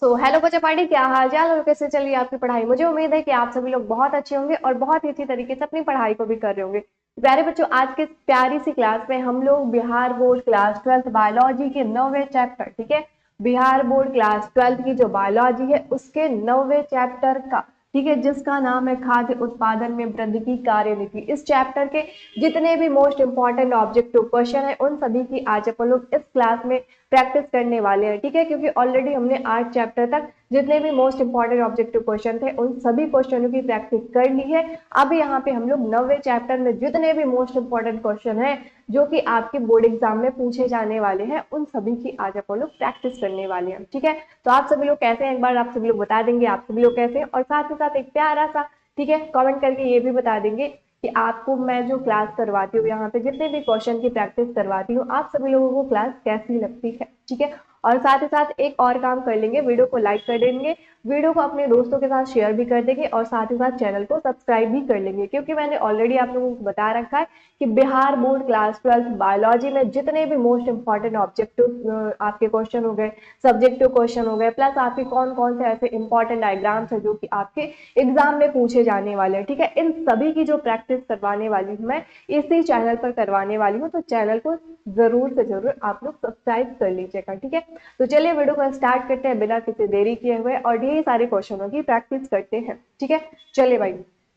Hello बच्चा party, क्या हाल चाल और कैसे चल रही है आपकी पढ़ाई। मुझे उम्मीद है कि आप सभी लोग बहुत अच्छे होंगे और बहुत ही अच्छी तरीके से अपनी पढ़ाई को भी कर रहे होंगे। प्यारे बच्चों, आज के प्यारी सी क्लास में हम लोग Bihar board class 12th biology के 9वें चैप्टर, ठीक है, बिहार बोर्ड क्लास 12th की जो बायोलॉजी है उसके 9वें चैप्टर का, ठीक है, जिसका नाम है खाद्य उत्पादन में वृद्धि की कार्यनीति। इस चैप्टर के जितने भी मोस्ट इंपॉर्टेंट ऑब्जेक्टिव क्वेश्चन है उन सभी की आज अपन लोग इस क्लास में प्रैक्टिस करने वाले हैं, ठीक है, क्योंकि ऑलरेडी हमने 8 चैप्टर तक जितने भी मोस्ट इंपॉर्टेंट ऑब्जेक्टिव क्वेश्चन थे उन सभी क्वेश्चनों की प्रैक्टिस कर ली है। अब यहाँ पे हम लोग 9वें चैप्टर में जितने भी मोस्ट इंपॉर्टेंट क्वेश्चन है जो कि आपके बोर्ड एग्जाम में पूछे जाने वाले हैं उन सभी की आज अपन लोग प्रैक्टिस करने वाले हैं, ठीक है। तो आप सभी लोग कैसे हैं, एक बार आप सभी लोग बता देंगे आप सभी लोग कैसे हैं, और साथ ही साथ एक प्यारा सा, ठीक है, कमेंट करके ये भी बता देंगे कि आपको मैं जो क्लास करवाती हूँ, यहाँ पे जितने भी क्वेश्चन की प्रैक्टिस करवाती हूँ, आप सभी लोगों को क्लास कैसी लगती है, ठीक है। और साथ ही साथ एक और काम कर लेंगे, वीडियो को लाइक कर देंगे, वीडियो को अपने दोस्तों के साथ शेयर भी कर देंगे और साथ ही साथ चैनल को सब्सक्राइब भी कर लेंगे, क्योंकि मैंने ऑलरेडी आप लोगों को बता रखा है कि Bihar board class 12th biology में जितने भी मोस्ट इंपॉर्टेंट ऑब्जेक्टिव आपके क्वेश्चन हो गए, सब्जेक्टिव क्वेश्चन हो गए, प्लस आपके कौन कौन से ऐसे इंपॉर्टेंट डायग्राम्स है जो कि आपके एग्जाम में पूछे जाने वाले हैं, ठीक है, इन सभी की जो प्रैक्टिस करवाने वाली हूँ मैं इसी चैनल पर करवाने वाली हूँ। तो चैनल को जरूर से जरूर आप लोग सब्सक्राइब कर लीजिएगा, ठीक है। तो चलिए वीडियो को स्टार्ट करते हैं बिना किसी देरी किए हुए और ढेर सारे क्वेश्चनों की प्रैक्टिस करते हैं, ठीक है। चलिए भाई,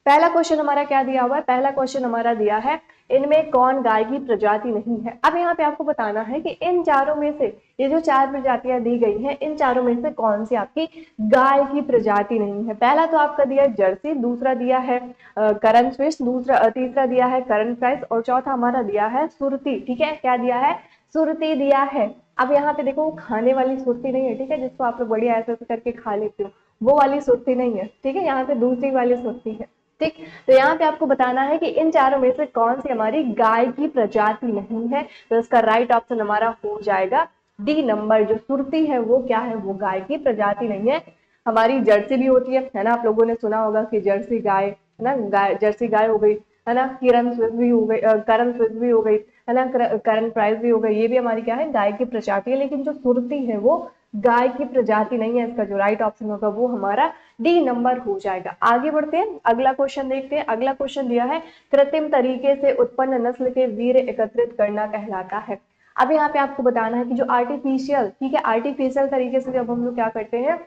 पहला क्वेश्चन हमारा क्या दिया हुआ है, पहला क्वेश्चन हमारा दिया है इनमें कौन गाय की प्रजाति नहीं है। अब यहाँ पे आपको बताना है कि इन चारों में से, ये जो चार प्रजातियां दी गई हैं, इन चारों में से कौन सी आपकी गाय की प्रजाति नहीं है। पहला तो आपका दिया है जर्सी, दूसरा दिया है करन स्विस, तीसरा दिया है करन फ्राइस और चौथा हमारा दिया है सुरती, ठीक है। क्या दिया है, सुरती दिया है। अब यहाँ पे देखो, वो खाने वाली सुरती नहीं है, ठीक है, जिसको आप लोग बढ़िया ऐसे करके खा लेते हो, वो वाली सुरती नहीं है, ठीक है, यहाँ पे दूसरी वाली सुरती है, ठीक। तो यहाँ पे आपको बताना है कि इन चारों में से कौन सी हमारी गाय की प्रजाति नहीं है। तो इसका राइट ऑप्शन हमारा हो जाएगा डी नंबर, जो सुरती है वो क्या है, वो गाय की प्रजाति नहीं है। हमारी जर्सी भी होती है ना, आप लोगों ने सुना होगा कि जर्सी गाय है ना, गाय जर्सी गाय हो गई है ना, किरण स्विस भी हो गई, करण स्विस भी हो गई है ना, करण प्राइस भी हो गई, ये भी हमारी क्या है, गाय की प्रजाति है। लेकिन जो सुरती है वो गाय की प्रजाति नहीं है। इसका जो राइट ऑप्शन होगा वो हमारा डी नंबर हो जाएगा। आगे बढ़ते हैं, अगला क्वेश्चन देखते हैं। अगला क्वेश्चन दिया है कृत्रिम तरीके से उत्पन्न नस्ल के वीर्य एकत्रित करना कहलाता है। अब यहाँ पे आपको बताना है कि जो आर्टिफिशियल, ठीक है, आर्टिफिशियल तरीके से जब हम लोग क्या करते हैं,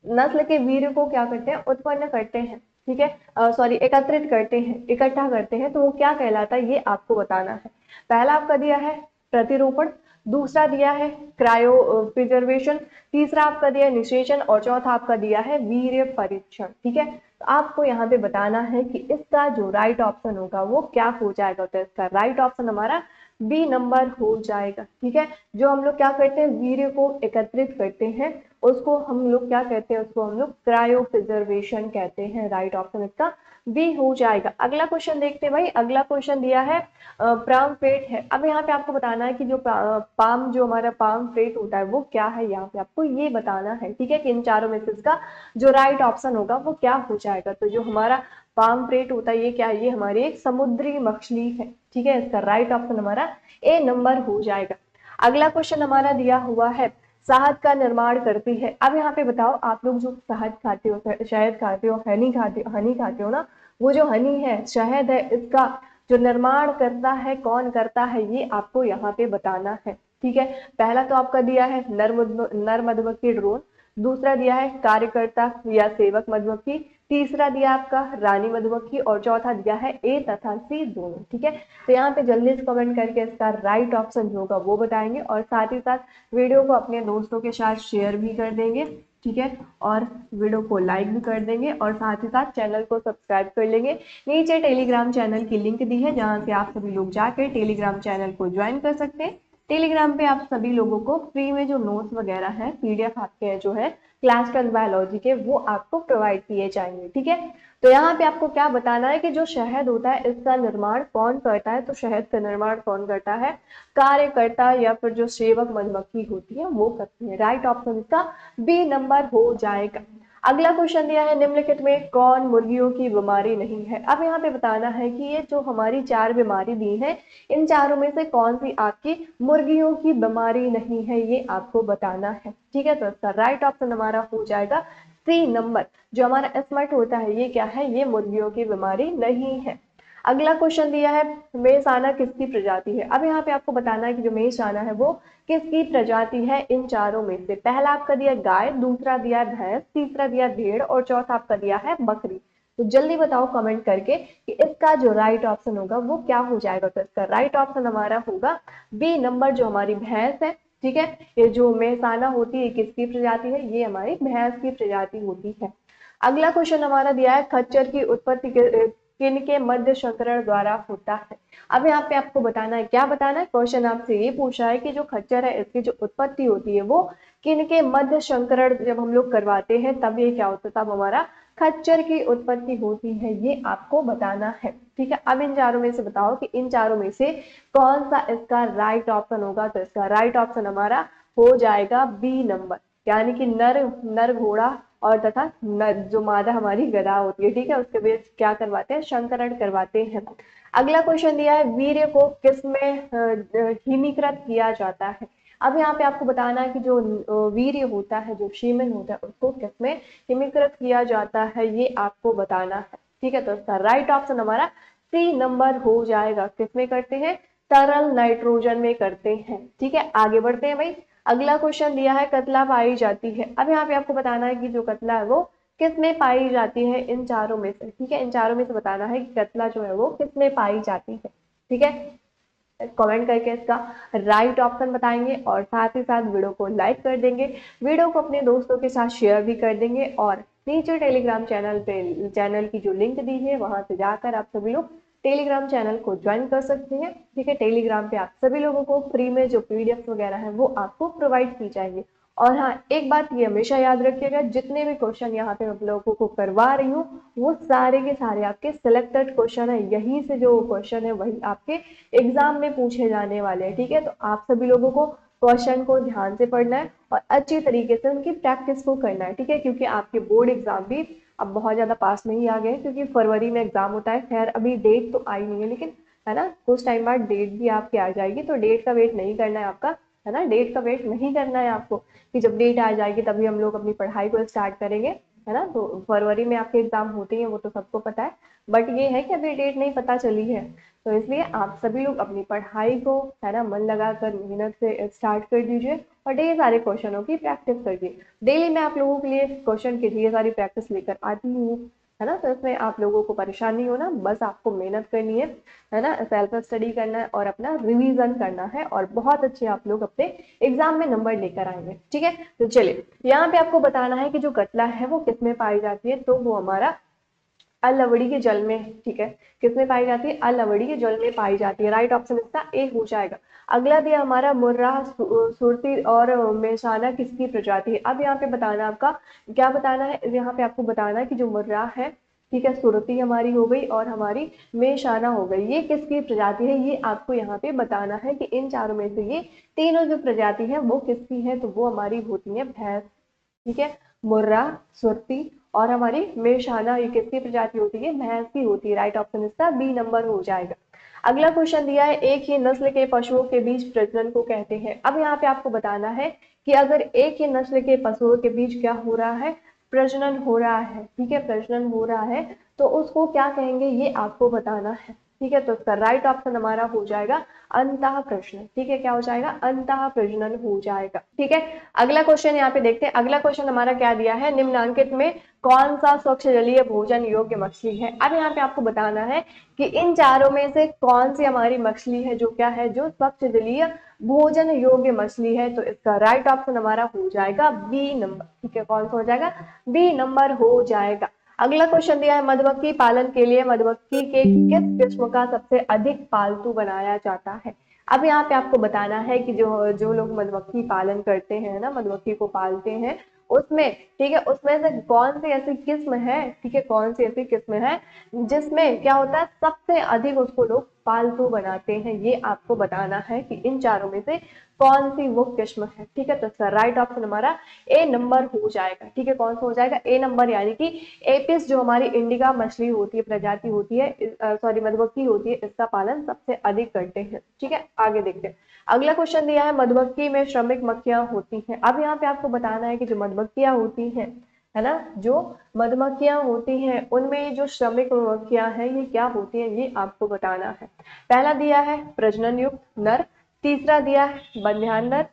नस्ल के वीर्य को क्या करते हैं, उत्पन्न करते हैं, ठीक है, सॉरी एकत्रित करते हैं, इकट्ठा करते हैं, तो वो क्या कहलाता है ये आपको बताना है। पहला आपका दिया है प्रतिरूपण, दूसरा दिया है क्रायो प्रिजर्वेशन, तीसरा आपका दिया है निषेचन और चौथा आपका दिया है वीर्य परीक्षण, ठीक है। तो आपको यहाँ पे बताना है कि इसका जो राइट ऑप्शन होगा वो क्या हो जाएगा। तो इसका राइट ऑप्शन हमारा बी नंबर हो जाएगा, ठीक है। जो हम लोग क्या करते हैं, वीर्य को एकत्रित करते हैं उसको हम लोग क्या कहते हैं, उसको हम लोग क्रायो प्रिजर्वेशन कहते हैं। राइट ऑप्शन इसका बी हो जाएगा। अगला क्वेश्चन देखते हैं भाई। अगला क्वेश्चन दिया है पाम फ्रेट है। अब यहाँ पे आपको बताना है कि जो पाम, जो हमारा पाम फ्रेट होता है वो क्या है, यहाँ पे आपको ये बताना है, ठीक है, कि इन चारों में से इसका जो राइट ऑप्शन होगा वो क्या हो जाएगा। तो जो हमारा पाम फ्रेट होता है ये क्या है, ये हमारी एक समुद्री मछली है, ठीक है। इसका राइट ऑप्शन हमारा ए नंबर हो जाएगा। अगला क्वेश्चन हमारा दिया हुआ है शहद का निर्माण करती है। अब यहाँ पे बताओ, आप लोग जो शहद खाते हो, शहद खाते हो, हनी खाते हो ना, वो जो हनी है, शहद है, इसका जो निर्माण करता है कौन करता है ये आपको यहाँ पे बताना है, ठीक है। पहला तो आपका दिया है नर मधुमक्खी ड्रोन, दूसरा दिया है कार्यकर्ता या सेवक मधुमक्खी, तीसरा दिया आपका रानी मधुमक्खी और चौथा दिया है ए तथा सी दोनों, ठीक है। तो यहाँ पे जल्दी से कमेंट करके इसका राइट ऑप्शन जो होगा वो बताएंगे और साथ ही साथ वीडियो को अपने दोस्तों के साथ शेयर भी कर देंगे, ठीक है, और वीडियो को लाइक भी कर देंगे और साथ ही साथ चैनल को सब्सक्राइब कर लेंगे। नीचे टेलीग्राम चैनल की लिंक दी है जहां से आप सभी लोग जाकर टेलीग्राम चैनल को ज्वाइन कर सकते हैं। टेलीग्राम पे आप सभी लोगों को फ्री में जो नोट्स वगैरह हैं, पीडीएफ आपके जो है क्लास 12 बायोलॉजी के, वो आपको प्रोवाइड किए जाएंगे, ठीक है। तो यहाँ पे आपको क्या बताना है कि जो शहद होता है इसका निर्माण कौन करता है। तो शहद का निर्माण कौन करता है, कार्यकर्ता या फिर जो सेवक मधुमक्खी होती है वो करती है। राइट ऑप्शन इसका बी नंबर हो जाएगा। अगला क्वेश्चन दिया है निम्नलिखित में कौन मुर्गियों की बीमारी नहीं है। अब यहाँ पे बताना है कि ये जो हमारी 4 बीमारी दी है, इन चारों में से कौन सी आपकी मुर्गियों की बीमारी नहीं है, ये आपको बताना है। ठीक है, तो इसका राइट ऑप्शन हमारा हो जाएगा सी नंबर, जो हमारा स्मर्ट होता है ये क्या है, ये मुर्गियों की बीमारी नहीं है। अगला क्वेश्चन दिया है मेषाना किसकी प्रजाति है। अब यहाँ पे आपको बताना है कि जो मेषाना है वो किसकी प्रजाति है इन चारों में से। पहला आपका दिया गाय, दूसरा दिया भैंस, तीसरा दिया भेड़ और चौथा आपका दिया है बकरी। तो जल्दी बताओ कमेंट करके कि इसका जो राइट ऑप्शन होगा वो क्या हो जाएगा। तो इसका राइट ऑप्शन हमारा होगा बी नंबर, जो हमारी भैंस है। ठीक है, ये जो मेहसाना होती है किसकी प्रजाति है, ये हमारी भैंस की प्रजाति होती है। अगला क्वेश्चन हमारा दिया है खच्चर की उत्पत्ति किन के मध्य संकरण द्वारा होता है। अब यहाँ पे आपको बताना है, क्या बताना है, क्वेश्चन आपसे ये पूछा है कि जो खच्चर है इसकी जो उत्पत्ति होती है वो किन के मध्य संकरण जब हम लोग करवाते हैं तब ये क्या होता है, तब हमारा खच्चर की उत्पत्ति होती है, ये आपको बताना है। ठीक है, अब इन चारों में से बताओ कि इन चारों में से कौन सा इसका राइट ऑप्शन होगा। तो इसका राइट ऑप्शन हमारा हो जाएगा बी नंबर, यानी कि नर नर घोड़ा और तथा जो मादा हमारी गधा होती है। ठीक है, उसके बीच क्या करवाते हैं, संकरण करवाते हैं। अगला क्वेश्चन दिया है वीर्य को किसमें हिमीकृत किया जाता है। अब यहाँ पे आपको बताना है कि जो वीर्य होता है, जो शीमेन होता है, उसको किसमें हिमीकृत किया जाता है, ये आपको बताना है। ठीक है, तो इसका राइट ऑप्शन हमारा सी नंबर हो जाएगा। किसमें करते हैं, तरल नाइट्रोजन में करते हैं। ठीक है, आगे बढ़ते हैं भाई। अगला क्वेश्चन दिया है कतला पाई जाती है। अब यहाँ पे आपको बताना है कि जो कतला है वो किसमें पाई जाती है इन चारों में से। ठीक है, इन चारों में से बताना है कि कतला जो है वो किसमें पाई जाती है। ठीक है, कमेंट करके इसका राइट ऑप्शन बताएंगे और साथ ही साथ वीडियो को लाइक कर देंगे, वीडियो को अपने दोस्तों के साथ शेयर भी कर देंगे और नीचे टेलीग्राम चैनल की जो लिंक दी है वहां से जाकर आप सभी लोग टेलीग्राम चैनल को ज्वाइन कर सकते हैं। ठीक है, टेलीग्राम पे आप सभी लोगों को फ्री में जो पीडीएफ वगैरह है वो आपको प्रोवाइड की जाएंगे। और हाँ, एक बात ये हमेशा याद रखिएगा, जितने भी क्वेश्चन यहाँ पे आप लोगों को करवा रही हूँ वो सारे के सारे आपके सिलेक्टेड क्वेश्चन है, यहीं से जो क्वेश्चन है वही आपके एग्जाम में पूछे जाने वाले हैं। ठीक है, तो आप सभी लोगों को क्वेश्चन को ध्यान से पढ़ना है और अच्छी तरीके से उनकी प्रैक्टिस को करना है। ठीक है, क्योंकि आपके बोर्ड एग्जाम भी अब बहुत ज्यादा पास नहीं आ गए, क्योंकि फरवरी में एग्जाम होता है। खैर अभी डेट तो आई नहीं है, लेकिन है ना कुछ टाइम बाद डेट भी आपकी आ जाएगी, तो डेट का वेट नहीं करना है आपका, है ना, डेट का वेट नहीं करना है आपको कि जब डेट आ जाएगी तभी हम लोग अपनी पढ़ाई को स्टार्ट करेंगे, है ना। तो फरवरी में आपके एग्जाम होते हैं वो तो सबको पता है, बट ये है कि अभी डेट नहीं पता चली है, तो इसलिए आप सभी लोग अपनी पढ़ाई को, है ना, मन लगाकर मेहनत से स्टार्ट कर दीजिए और ढेर सारे क्वेश्चनों की प्रैक्टिस करिए। डेली मैं आप लोगों के लिए क्वेश्चन की ढेर सारी प्रैक्टिस लेकर आती हूँ, है ना। तो इसमें आप लोगों को परेशानी हो ना, बस आपको मेहनत करनी है ना, सेल्फ स्टडी करना है और अपना रिवीजन करना है और बहुत अच्छे आप लोग अपने एग्जाम में नंबर लेकर आएंगे। ठीक है, तो चलिए यहाँ पे आपको बताना है कि जो कतला है वो किसमें पाई जाती है, तो वो हमारा अलवड़ी के जल में। ठीक है, किसमें पाई जाती है, अलवड़ी के जल में पाई जाती है। राइट ऑप्शन इसका ए हो जाएगा। अगला दिया हमारा मुर्रा, सुरती और मेषाना किसकी प्रजाति है। अब यहाँ पे बताना आपका क्या बताना है, यहाँ पे आपको बताना है कि जो मुर्रा है, ठीक है, सुरती हमारी हो गई और हमारी मेषाना हो गई, ये किसकी प्रजाति है, ये आपको यहाँ पे बताना है कि इन चारों में से ये तीनों जो प्रजाति है वो किसकी है, तो वो हमारी होती है भैंस। ठीक है, मुर्रा, सुरती और हमारी मेषाना, ये किसकी प्रजाति होती है, भैंस की होती है। राइट ऑप्शन इसका बी नंबर हो जाएगा। अगला क्वेश्चन दिया है एक ही नस्ल के पशुओं के बीच प्रजनन को कहते हैं। अब यहाँ पे आपको बताना है कि अगर एक ही नस्ल के पशुओं के बीच क्या हो रहा है, प्रजनन हो रहा है। ठीक है, प्रजनन हो रहा है तो उसको क्या कहेंगे, ये आपको बताना है। ठीक है, तो इसका राइट ऑप्शन हमारा हो जाएगा अंतः प्रजनन। ठीक है, क्या हो जाएगा, अंतः प्रजनन हो जाएगा। ठीक है, अगला क्वेश्चन यहाँ पे देखते हैं। अगला क्वेश्चन हमारा क्या दिया है, निम्नांकित में कौन सा स्वच्छ जलीय भोजन योग्य मछली है। अब यहाँ पे आपको बताना है कि इन चारों में से कौन सी हमारी मछली है जो क्या है, जो स्वच्छ जलीय भोजन योग्य मछली है। तो इसका राइट ऑप्शन हमारा हो जाएगा बी नंबर। ठीक है, कौन सा हो जाएगा, बी नंबर हो जाएगा। अगला क्वेश्चन दिया है मधुमक्खी पालन के लिए मधुमक्खी के किस किस्म का सबसे अधिक पालतू बनाया जाता है। अब यहाँ पे आपको बताना है कि जो जो लोग मधुमक्खी पालन करते हैं ना, मधुमक्खी को पालते हैं, उसमें, ठीक है, उसमें से कौन सी ऐसी किस्म है, ठीक है, कौन सी ऐसी किस्म है जिसमें क्या होता है, सबसे अधिक उसको लोग पालतू बनाते हैं, ये आपको बताना है कि इन चारों में से कौन सी वो किस्म है। ठीक है, तो इसका राइट ऑप्शन हमारा ए नंबर हो जाएगा। ठीक है, कौन सा हो जाएगा, ए नंबर, यानी कि एपिस जो हमारी इंडिका मछली होती है, प्रजाति होती है, सॉरी मधुमक्खी होती है, इसका पालन सबसे अधिक करते हैं। ठीक है, आगे देखते हैं। अगला क्वेश्चन दिया है मधुमक्खी में श्रमिक मक्खियां होती हैं। अब यहाँ पे आपको बताना है कि जो मधुमक्खियां होती हैं, है ना, जो मधुमक्खियां होती हैं उनमें जो श्रमिक मधुमक्खियां हैं ये क्या होती हैं, ये आपको बताना है। पहला दिया है प्रजनन युक्त नर, तीसरा दिया है बंध्यान्नर,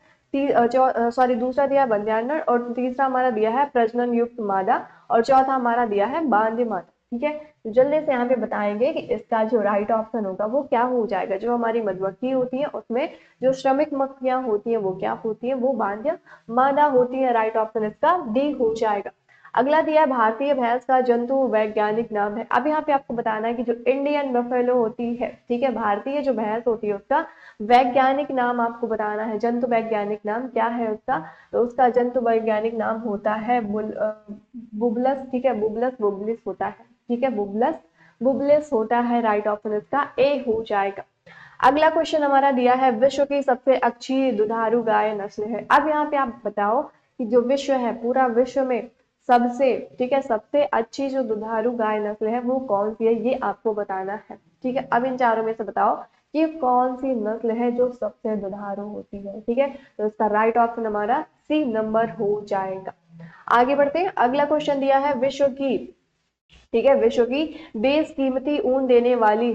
दूसरा दिया है बंध्यान्नर, और तीसरा हमारा दिया है प्रजनन युक्त मादा, और चौथा हमारा दिया है बांध्य मादा। ठीक है, तो जल्दी से यहाँ पे बताएंगे कि इसका जो राइट ऑप्शन होगा वो क्या हो जाएगा। जो हमारी मधुमक्खी होती है उसमें जो श्रमिक मक्खियां होती हैं वो क्या होती है, वो बांध्य मादा होती है। राइट ऑप्शन इसका डी हो जाएगा। अगला दिया है भारतीय भैंस का जंतु वैज्ञानिक नाम है। अब यहाँ पे आपको बताना है कि जो इंडियन बफेलो होती है, ठीक है, भारतीय जो भैंस होती है उसका वैज्ञानिक नाम आपको बताना है। जंतु वैज्ञानिक नाम क्या है उसका, तो उसका जंतु वैज्ञानिक नाम होता है बुबलस। ठीक है, बुबलस बुबलिस होता है। ठीक है, बुबलस बुबलिस होता है। राइट ऑप्शन इसका ए हो जाएगा। अगला क्वेश्चन हमारा दिया है विश्व की सबसे अच्छी दुधारू गाय नस्ल है। अब यहाँ पे आप बताओ कि जो विश्व है, पूरा विश्व में सबसे, ठीक है, सबसे अच्छी जो दुधारू गाय नस्ल है वो कौन सी है, ये आपको बताना है। ठीक है, अब इन चारों में से बताओ कि कौन सी नस्ल है जो सबसे दुधारू होती है। ठीक है, तो इसका राइट ऑप्शन हमारा सी नंबर हो जाएगा। आगे बढ़ते हैं। अगला क्वेश्चन दिया है विश्व की, ठीक है, विश्व की बेशकीमती ऊन देने वाली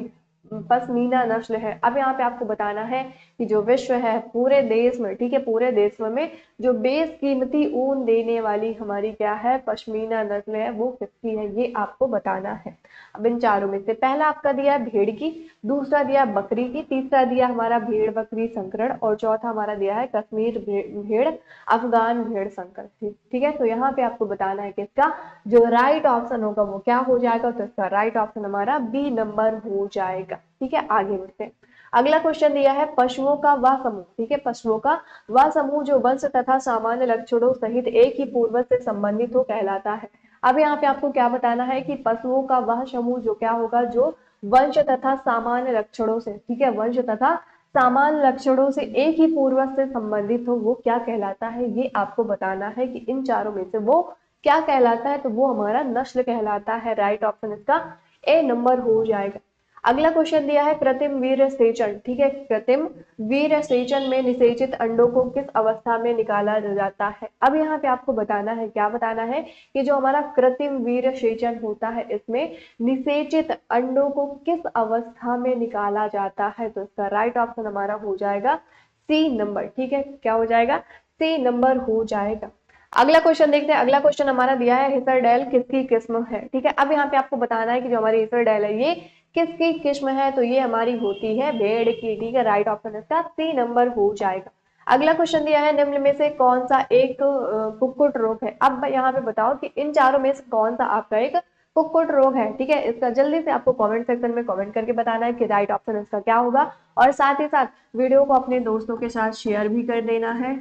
पश्मीना नस्ल है। अब यहाँ पे आपको बताना है कि जो विश्व है पूरे देश में, ठीक है, पूरे देश में जो बेशकीमती ऊन देने वाली हमारी क्या है, पश्मीना नस्ल है, वो किसकी है, ये आपको बताना है। अब इन चारों में से पहला आपका दिया है भेड़ की, दूसरा दिया बकरी की, तीसरा दिया हमारा भेड़ बकरी संकरण, और चौथा हमारा दिया है कश्मीर भेड़ अफगान भेड़ संकर। ठीक है, तो यहाँ पे आपको बताना है कि इसका जो राइट ऑप्शन होगा वो क्या हो जाएगा, तो इसका राइट ऑप्शन हमारा बी नंबर हो जाएगा। ठीक है, आगे बढ़ते हैं। अगला क्वेश्चन दिया है पशुओं का वह समूह, ठीक है, पशुओं का वह समूह जो वंश तथा सामान्य लक्षणों सहित एक ही पूर्वज से संबंधित हो कहलाता है। अब यहाँ पे आपको क्या बताना है कि पशुओं का वह समूह जो क्या होगा, जो वंश तथा सामान्य लक्षणों से, ठीक है, वंश तथा सामान्य लक्षणों से एक ही पूर्वज से संबंधित हो, वो क्या कहलाता है, ये आपको बताना है कि इन चारों में से वो क्या कहलाता है, तो वो हमारा नस्ल कहलाता है। राइट ऑप्शन इसका ए नंबर हो जाएगा। अगला क्वेश्चन दिया है कृत्रिम वीर्य सेचन, ठीक है, कृत्रिम वीर्य सेचन में निषेचित अंडों को किस अवस्था में निकाला जाता है। अब यहाँ पे आपको बताना है, क्या बताना है कि जो हमारा कृत्रिम वीर्य सेचन होता है इसमें निषेचित अंडों को किस अवस्था में निकाला जाता है, तो इसका राइट ऑप्शन हमारा हो जाएगा सी नंबर। ठीक है, क्या हो जाएगा, सी नंबर हो जाएगा। अगला क्वेश्चन देखते हैं। अगला क्वेश्चन हमारा दिया है हिसरडेल किसकी किस्म है। ठीक है, अब यहाँ पे आपको बताना है कि जो हमारी हिसरडेल है ये किसकी किस्म है, तो ये हमारी होती है भेड़ की। ठीक है, राइट ऑप्शन इसका सी नंबर हो जाएगा। अगला क्वेश्चन दिया है निम्न में से कौन सा एक कुक्कुट रोग है। अब यहाँ पे बताओ कि इन चारों में से कौन सा आपका एक कुक्कुट रोग है। ठीक है, इसका जल्दी से आपको कमेंट सेक्शन में कमेंट करके बताना है कि राइट ऑप्शन इसका क्या होगा, और साथ ही साथ वीडियो को अपने दोस्तों के साथ शेयर भी कर देना है,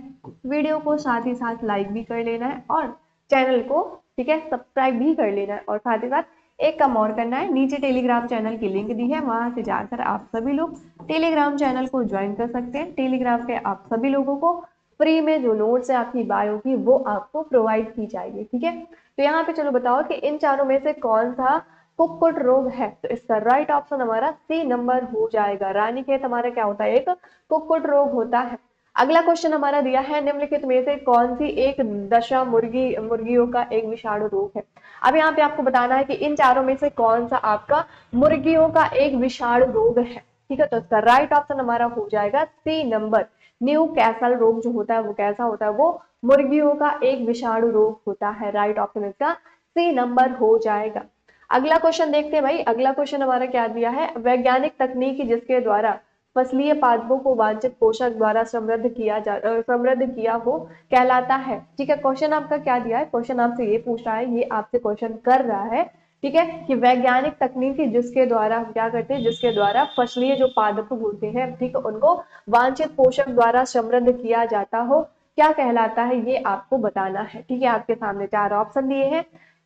वीडियो को साथ ही साथ लाइक भी कर लेना है, और चैनल को, ठीक है, सब्सक्राइब भी कर लेना है। और साथ ही साथ एक काम और करना है, नीचे टेलीग्राम चैनल की लिंक दी है, वहां से जाकर आप सभी लोग टेलीग्राम चैनल को ज्वाइन कर सकते हैं। टेलीग्राम पे आप सभी लोगों को फ्री में जो नोट्स है आपकी बायो की वो आपको प्रोवाइड की जाएगी। ठीक है, तो यहाँ पे चलो बताओ कि इन चारों में से कौन सा कुक्कुट रोग है, तो इसका राइट ऑप्शन हमारा सी नंबर हो जाएगा। रानीखेत हमारा क्या होता है, एक कुक्कुट रोग होता है। अगला क्वेश्चन हमारा दिया है निम्नलिखित में से कौन सी एक दशा मुर्गियों का एक विषाणु रोग है। अब यहाँ पे आपको बताना है कि इन चारों में से कौन सा आपका मुर्गियों का एक विषाणु रोग है। ठीक है, तो इसका राइट ऑप्शन हमारा हो जाएगा सी नंबर। न्यू कैसल रोग जो होता है वो कैसा होता है, वो मुर्गियों का एक विषाणु रोग होता है। राइट ऑप्शन इसका सी नंबर हो जाएगा। अगला क्वेश्चन देखते हैं भाई। अगला क्वेश्चन हमारा क्या दिया है, वैज्ञानिक तकनीक जिसके द्वारा फसलीय पादपों को वांछित पोषक द्वारा समृद्ध किया हो कहलाता है। ठीक है, क्वेश्चन आपका क्या दिया है, क्वेश्चन आपसे ये पूछ रहा है, ये आपसे क्वेश्चन कर रहा है, ठीक है, कि वैज्ञानिक तकनीक जिसके द्वारा हम क्या करते हैं, जिसके द्वारा फसलीय जो पादप होते हैं, ठीक है, उनको वांछित पोषक द्वारा समृद्ध किया जाता हो, क्या कहलाता है, ये आपको बताना है। ठीक है, आपके सामने चार ऑप्शन दिए हैं,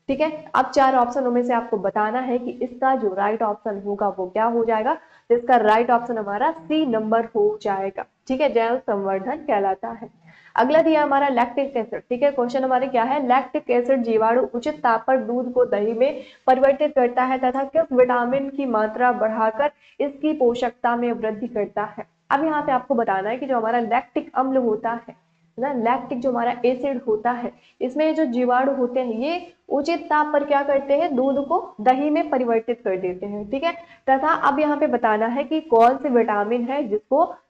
ठीक है, अब 4 ऑप्शनों में से आपको बताना है कि इसका जो राइट ऑप्शन होगा वो क्या हो जाएगा। तो इसका राइट ऑप्शन हमारा सी नंबर हो जाएगा। ठीक है, जैव संवर्धन कहलाता है। अगला दिया हमारा लैक्टिक एसिड। ठीक है, क्वेश्चन हमारे क्या है, लैक्टिक एसिड जीवाणु उचित ताप पर दूध को दही में परिवर्तित करता है तथा किस विटामिन की मात्रा बढ़ाकर इसकी पोषकता में वृद्धि करता है। अब यहाँ पे आपको बताना है कि जो हमारा लैक्टिक अम्ल होता है ना, लैक्टिक जो हमारा एसिड होता है, इसमें जो जीवाणु होते हैं ये उचित ताप पर क्या करते हैं, दूध को दही में परिवर्तित कर देते हैं। ठीक है, तथा अब यहाँ पे बताना है कि कौन से विटामिन है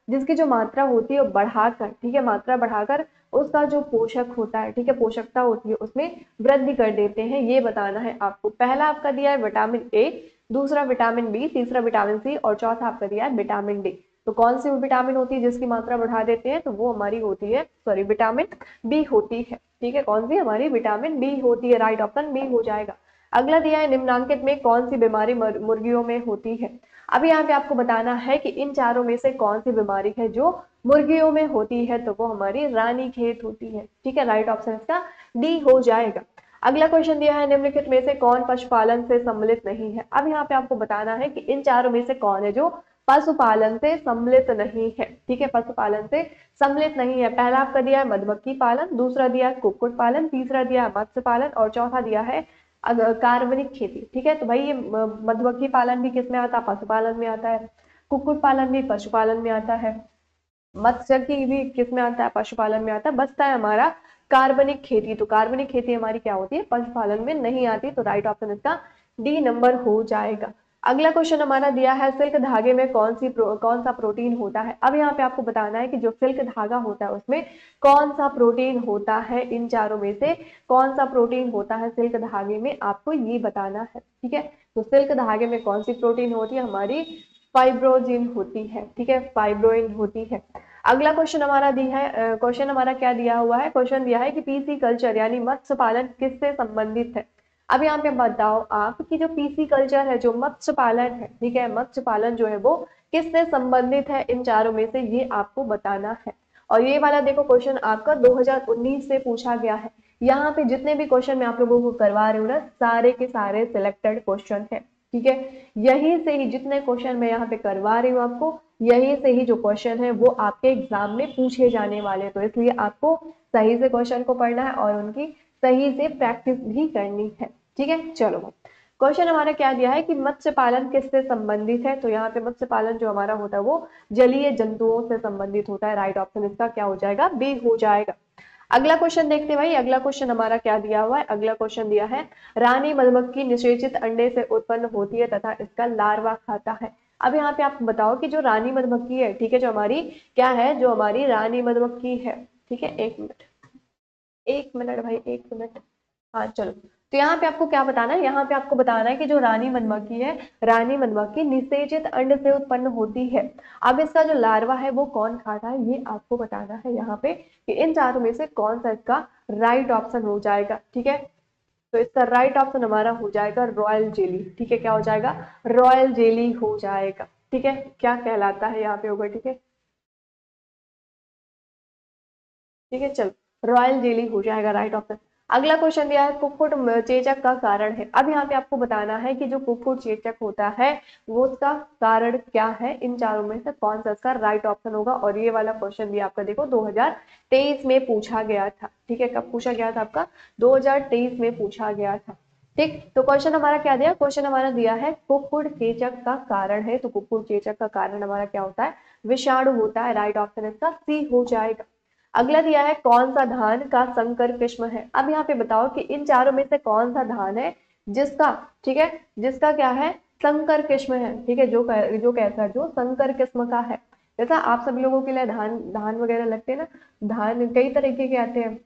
जिसकी जो मात्रा होती है बढ़ाकर, ठीक है, मात्रा बढ़ाकर उसका जो पोषक होता है, ठीक है, पोषकता होती है उसमें वृद्धि कर देते हैं, ये बताना है आपको। पहला आपका दिया है विटामिन ए, दूसरा विटामिन बी, तीसरा विटामिन सी और चौथा आपका दिया है विटामिन डी। तो कौन सी विटामिन होती है जिसकी मात्रा बढ़ा देते हैं, तो वो हमारी होती है, सॉरी, विटामिन बी होती है। ठीक है, कौन सी हमारी विटामिन बी होती है, राइट ऑप्शन बी हो जाएगा। अगला दिया है निम्नांकित में कौन सी बीमारी मुर्गियों में होती है। अब यहाँ पे आपको बताना है कि इन चारों में से कौन सी बीमारी है जो मुर्गियों में होती है, तो वो हमारी रानीखेत होती है। ठीक है, राइट ऑप्शन इसका डी हो जाएगा। अगला क्वेश्चन दिया है निम्नलिखित में से कौन पशुपालन से सम्मिलित नहीं है। अब यहाँ पे आपको बताना है कि इन चारों में से कौन है जो पशुपालन से सम्मिलित नहीं है। ठीक है, पशुपालन से सम्मिलित नहीं है। पहला आपका दिया है मधुमक्खी पालन, दूसरा दिया है कुक्कुट पालन, तीसरा दिया है मत्स्य पालन और चौथा दिया है कार्बनिक खेती। ठीक है, तो भाई ये मधुमक्खी पालन भी किस में आता है, पशुपालन में आता है, कुक्कुट पालन भी पशुपालन में आता है, मत्स्य की भी किस में आता है, पशुपालन में आता है। बचता है हमारा कार्बनिक खेती, तो कार्बनिक खेती हमारी क्या होती है, पशुपालन में नहीं आती। तो राइट ऑप्शन इसका डी नंबर हो जाएगा। अगला क्वेश्चन हमारा दिया है सिल्क धागे में कौन सा प्रोटीन होता है। अब यहाँ पे आपको बताना है कि जो सिल्क धागा होता है उसमें कौन सा प्रोटीन होता है, इन चारों में से कौन सा प्रोटीन होता है सिल्क धागे में, आपको ये बताना है। ठीक है, तो सिल्क धागे में कौन सी प्रोटीन होती है, हमारी फाइब्रोजिन होती है। ठीक है, फाइब्रोइन होती है। अगला क्वेश्चन हमारा दी है, क्वेश्चन हमारा क्या दिया हुआ है, क्वेश्चन दिया है कि पीसी कल्चर यानी मत्स्य पालन किससे संबंधित है। अब यहाँ पे बताओ आप कि जो पीसी कल्चर है, जो मत्स्य पालन है, ठीक है, मत्स्य पालन जो है वो किससे संबंधित है, इन चारों में से ये आपको बताना है। और ये वाला देखो क्वेश्चन आपका 2019 से पूछा गया है। यहाँ पे जितने भी क्वेश्चन मैं आप लोगों को करवा रही हूँ ना, सारे के सारे सिलेक्टेड क्वेश्चन है। ठीक है, यहीं से ही जितने क्वेश्चन मैं यहाँ पे करवा रही हूँ आपको, यहीं से ही जो क्वेश्चन है वो आपके एग्जाम में पूछे जाने वाले हैं। तो इसलिए आपको सही से क्वेश्चन को पढ़ना है और उनकी सही से प्रैक्टिस भी करनी है। ठीक है, चलो क्वेश्चन हमारा क्या दिया है कि मत्स्य पालन किससे संबंधित है। तो यहाँ पे मत्स्य पालन जो हमारा होता है वो जलीय जंतुओं से संबंधित होता है। राइट ऑप्शन इसका क्या हो जाएगा, बी हो जाएगा। अगला क्वेश्चन देखते हैं भाई, अगला क्वेश्चन हमारा क्या दिया हुआ है। अगला क्वेश्चन दिया है रानी मधुमक्खी निषेचित अंडे से उत्पन्न होती है तथा इसका लार्वा खाता है। अब यहाँ पे आप बताओ कि जो रानी मधुमक्खी है, ठीक है, जो हमारी क्या है, जो हमारी रानी मधुमक्खी है, ठीक है, एक मिनट, एक मिनट भाई, एक मिनट, हाँ चलो। तो यहाँ पे आपको क्या बताना है, यहाँ पे आपको बताना है कि जो रानी मधुमक्खी है, रानी मधुमक्खी निषेचित अंड से उत्पन्न होती है। अब इसका जो लार्वा है वो कौन खाता है, ये आपको बताना है यहाँ पे कि इन चारों में से कौन सा इसका राइट ऑप्शन हो जाएगा। ठीक है, तो इसका राइट ऑप्शन हमारा हो जाएगा रॉयल जेली। ठीक है, क्या हो जाएगा, रॉयल जेली हो जाएगा। ठीक है, क्या कहलाता है यहाँ पे होगा। ठीक है, ठीक है, चलो रॉयल जेली हो जाएगा राइट ऑप्शन। अगला क्वेश्चन दिया है कुक्कुट चेचक का कारण है। अब यहाँ पे आपको बताना है कि जो कुक्कुट चेचक होता है वो उसका कारण क्या है, इन चारों में से कौन सा इसका राइट ऑप्शन होगा। और ये वाला क्वेश्चन भी आपका देखो 2023 में पूछा गया था। ठीक है, कब पूछा गया था आपका, 2023 में पूछा गया था। ठीक, तो क्वेश्चन हमारा क्या दिया, क्वेश्चन हमारा दिया है कुक्कुट चेचक का कारण है। तो कुक्कुट चेचक का कारण हमारा क्या होता है, विषाणु होता है। राइट ऑप्शन इसका सी हो जाएगा। अगला दिया है कौन सा धान का संकर किस्म है। अब यहाँ पे बताओ कि इन चारों में से कौन सा धान है जिसका, ठीक है, जिसका क्या है, संकर किस्म है। ठीक है, जो कैसा, जो संकर किस्म का है। जैसा आप सभी लोगों के लिए धान धान वगैरह लगते हैं ना, धान कई तरीके के आते हैं,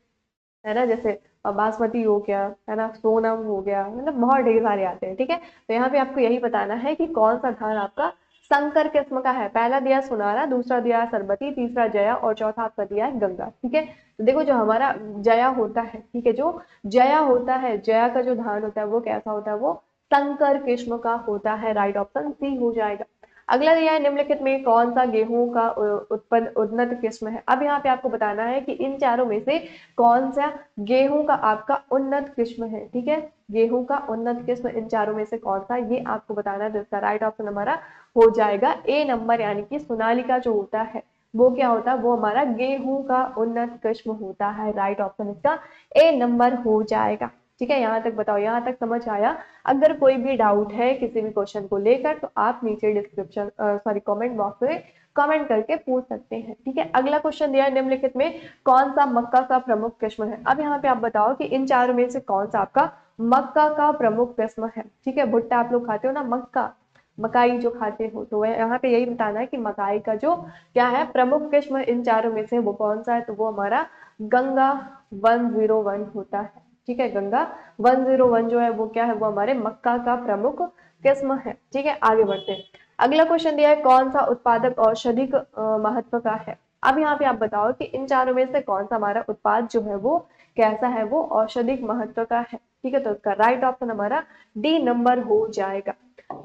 है ना, जैसे बासमती हो गया, है ना, सोनम हो गया, मतलब बहुत ढेर सारे आते हैं। ठीक है, तो यहाँ पे आपको यही बताना है कि कौन सा धान आपका संकर किस्म का है। पहला दिया सुनारा, दूसरा दिया सरबती, तीसरा जया और चौथा आपका दिया है गंगा। ठीक है, तो देखो जो हमारा जया होता है, ठीक है, जो जया होता है, जया का जो धान होता है वो कैसा होता है, वो संकर किस्म का होता है। राइट ऑप्शन सी हो जाएगा। अगला दिया है निम्नलिखित में कौन सा गेहूं का उत्पन्न उन्नत किस्म है। अब यहाँ पे आपको बताना है कि इन चारों में से कौन सा गेहूं का आपका उन्नत किस्म है। ठीक है, गेहूं का उन्नत किस्म इन चारों में से कौन सा, ये आपको बताना है। जिसका राइट ऑप्शन हमारा हो जाएगा ए नंबर, यानी कि सोनालिका जो होता है वो क्या होता है, वो हमारा गेहूं का उन्नत किस्म होता है। राइट ऑप्शन इसका ए नंबर हो जाएगा। ठीक है, यहाँ तक बताओ, यहाँ तक समझ आया। अगर कोई भी डाउट है किसी भी क्वेश्चन को लेकर तो आप नीचे डिस्क्रिप्शन कमेंट बॉक्स में कमेंट करके पूछ सकते हैं। ठीक है, अगला क्वेश्चन दिया है निम्नलिखित में कौन सा मक्का का प्रमुख किस्म है। अब यहाँ पे आप बताओ कि इन चारों में से कौन सा आपका मक्का का प्रमुख किस्म है। ठीक है, भुट्टा आप लोग खाते हो ना, मक्का, मकाई जो खाते हो, तो यहाँ पे यही बताना है कि मकाई का जो क्या है प्रमुख किस्म इन चारों में से वो कौन सा है, तो वो हमारा गंगा 101 होता है। ठीक है, गंगा 101 जो है वो क्या है, वो हमारे मक्का का प्रमुख किस्म है। ठीक है, आगे बढ़ते हैं। अगला क्वेश्चन दिया है कौन सा उत्पादक औषधिक महत्व का है। अब यहाँ पे आप बताओ कि इन चारों में से कौन सा हमारा उत्पाद जो है वो कैसा है, वो औषधिक महत्व का है। ठीक है, तो इसका राइट ऑप्शन हमारा डी नंबर हो जाएगा।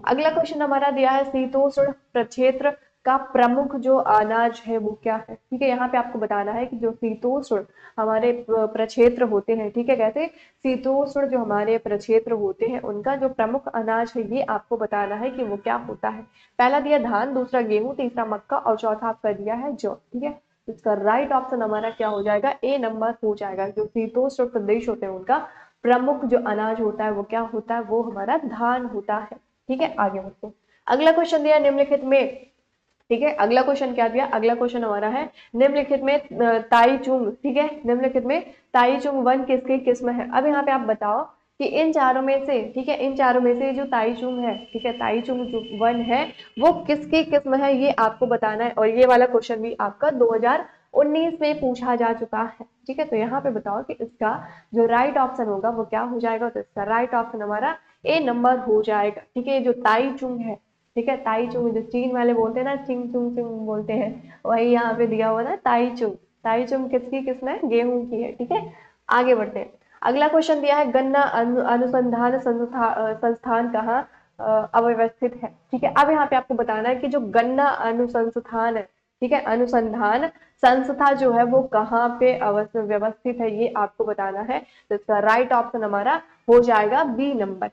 अगला क्वेश्चन हमारा दिया है शीतोष्ण प्रक्षेत्र का प्रमुख जो अनाज है वो क्या है। ठीक है, यहाँ पे आपको बताना है कि जो शीतोष्ण हमारे प्रक्षेत्र होते हैं, ठीक है, कैसे शीतोष्ण जो हमारे प्रक्षेत्र होते हैं उनका जो प्रमुख अनाज है ये आपको बताना है कि वो क्या होता है। पहला दिया धान, दूसरा गेहूं, तीसरा मक्का और चौथा आपका दिया है जौ। ठीक है, इसका राइट ऑप्शन हमारा क्या हो जाएगा, ए नंबर हो जाएगा। जो शीतोष्ण प्रदेश होते हैं उनका प्रमुख जो अनाज होता है वो क्या होता है, वो हमारा धान होता है। ठीक है, आगे बढ़ते हैं। अगला क्वेश्चन दिया निम्नलिखित में, ठीक है, अगला क्वेश्चन क्या दिया, अगला क्वेश्चन हमारा है निम्नलिखित में ताईचुंग। ठीक है, निम्नलिखित में ताईचुंग वन किसकी किस्म है। अब यहाँ पे आप बताओ कि इन चारों में से, ठीक है, इन चारों में से जो ताईचुंग है, ठीक है, ताईचुंग जो वन है वो किसकी किस्म है, ये आपको बताना है। और ये वाला क्वेश्चन भी आपका 2019 में पूछा जा चुका है। ठीक है, तो यहाँ पे बताओ कि इसका जो राइट ऑप्शन होगा वो क्या हो जाएगा, तो इसका राइट ऑप्शन हमारा ए नंबर हो जाएगा। ठीक है, जो ताईचुंग है, ठीक है, ताई चुंग जो चीन वाले बोलते हैं ना, चिंग चुंग चिंग बोलते हैं, वही यहाँ पे दिया हुआ ना ताई चुंग। ताई चुंग किसकी किस्म है, गेहूं की है। ठीक है, आगे बढ़ते हैं। अगला क्वेश्चन दिया है गन्ना अनुसंधान संस्थान कहाँ अव्यवस्थित है। ठीक है, अब यहाँ पे आपको बताना है कि जो गन्ना अनुसंस्थान है, ठीक है, अनुसंधान संस्था जो है वो कहाँ पे व्यवस्थित है, ये आपको बताना है। तो इसका राइट ऑप्शन हमारा हो जाएगा बी नंबर।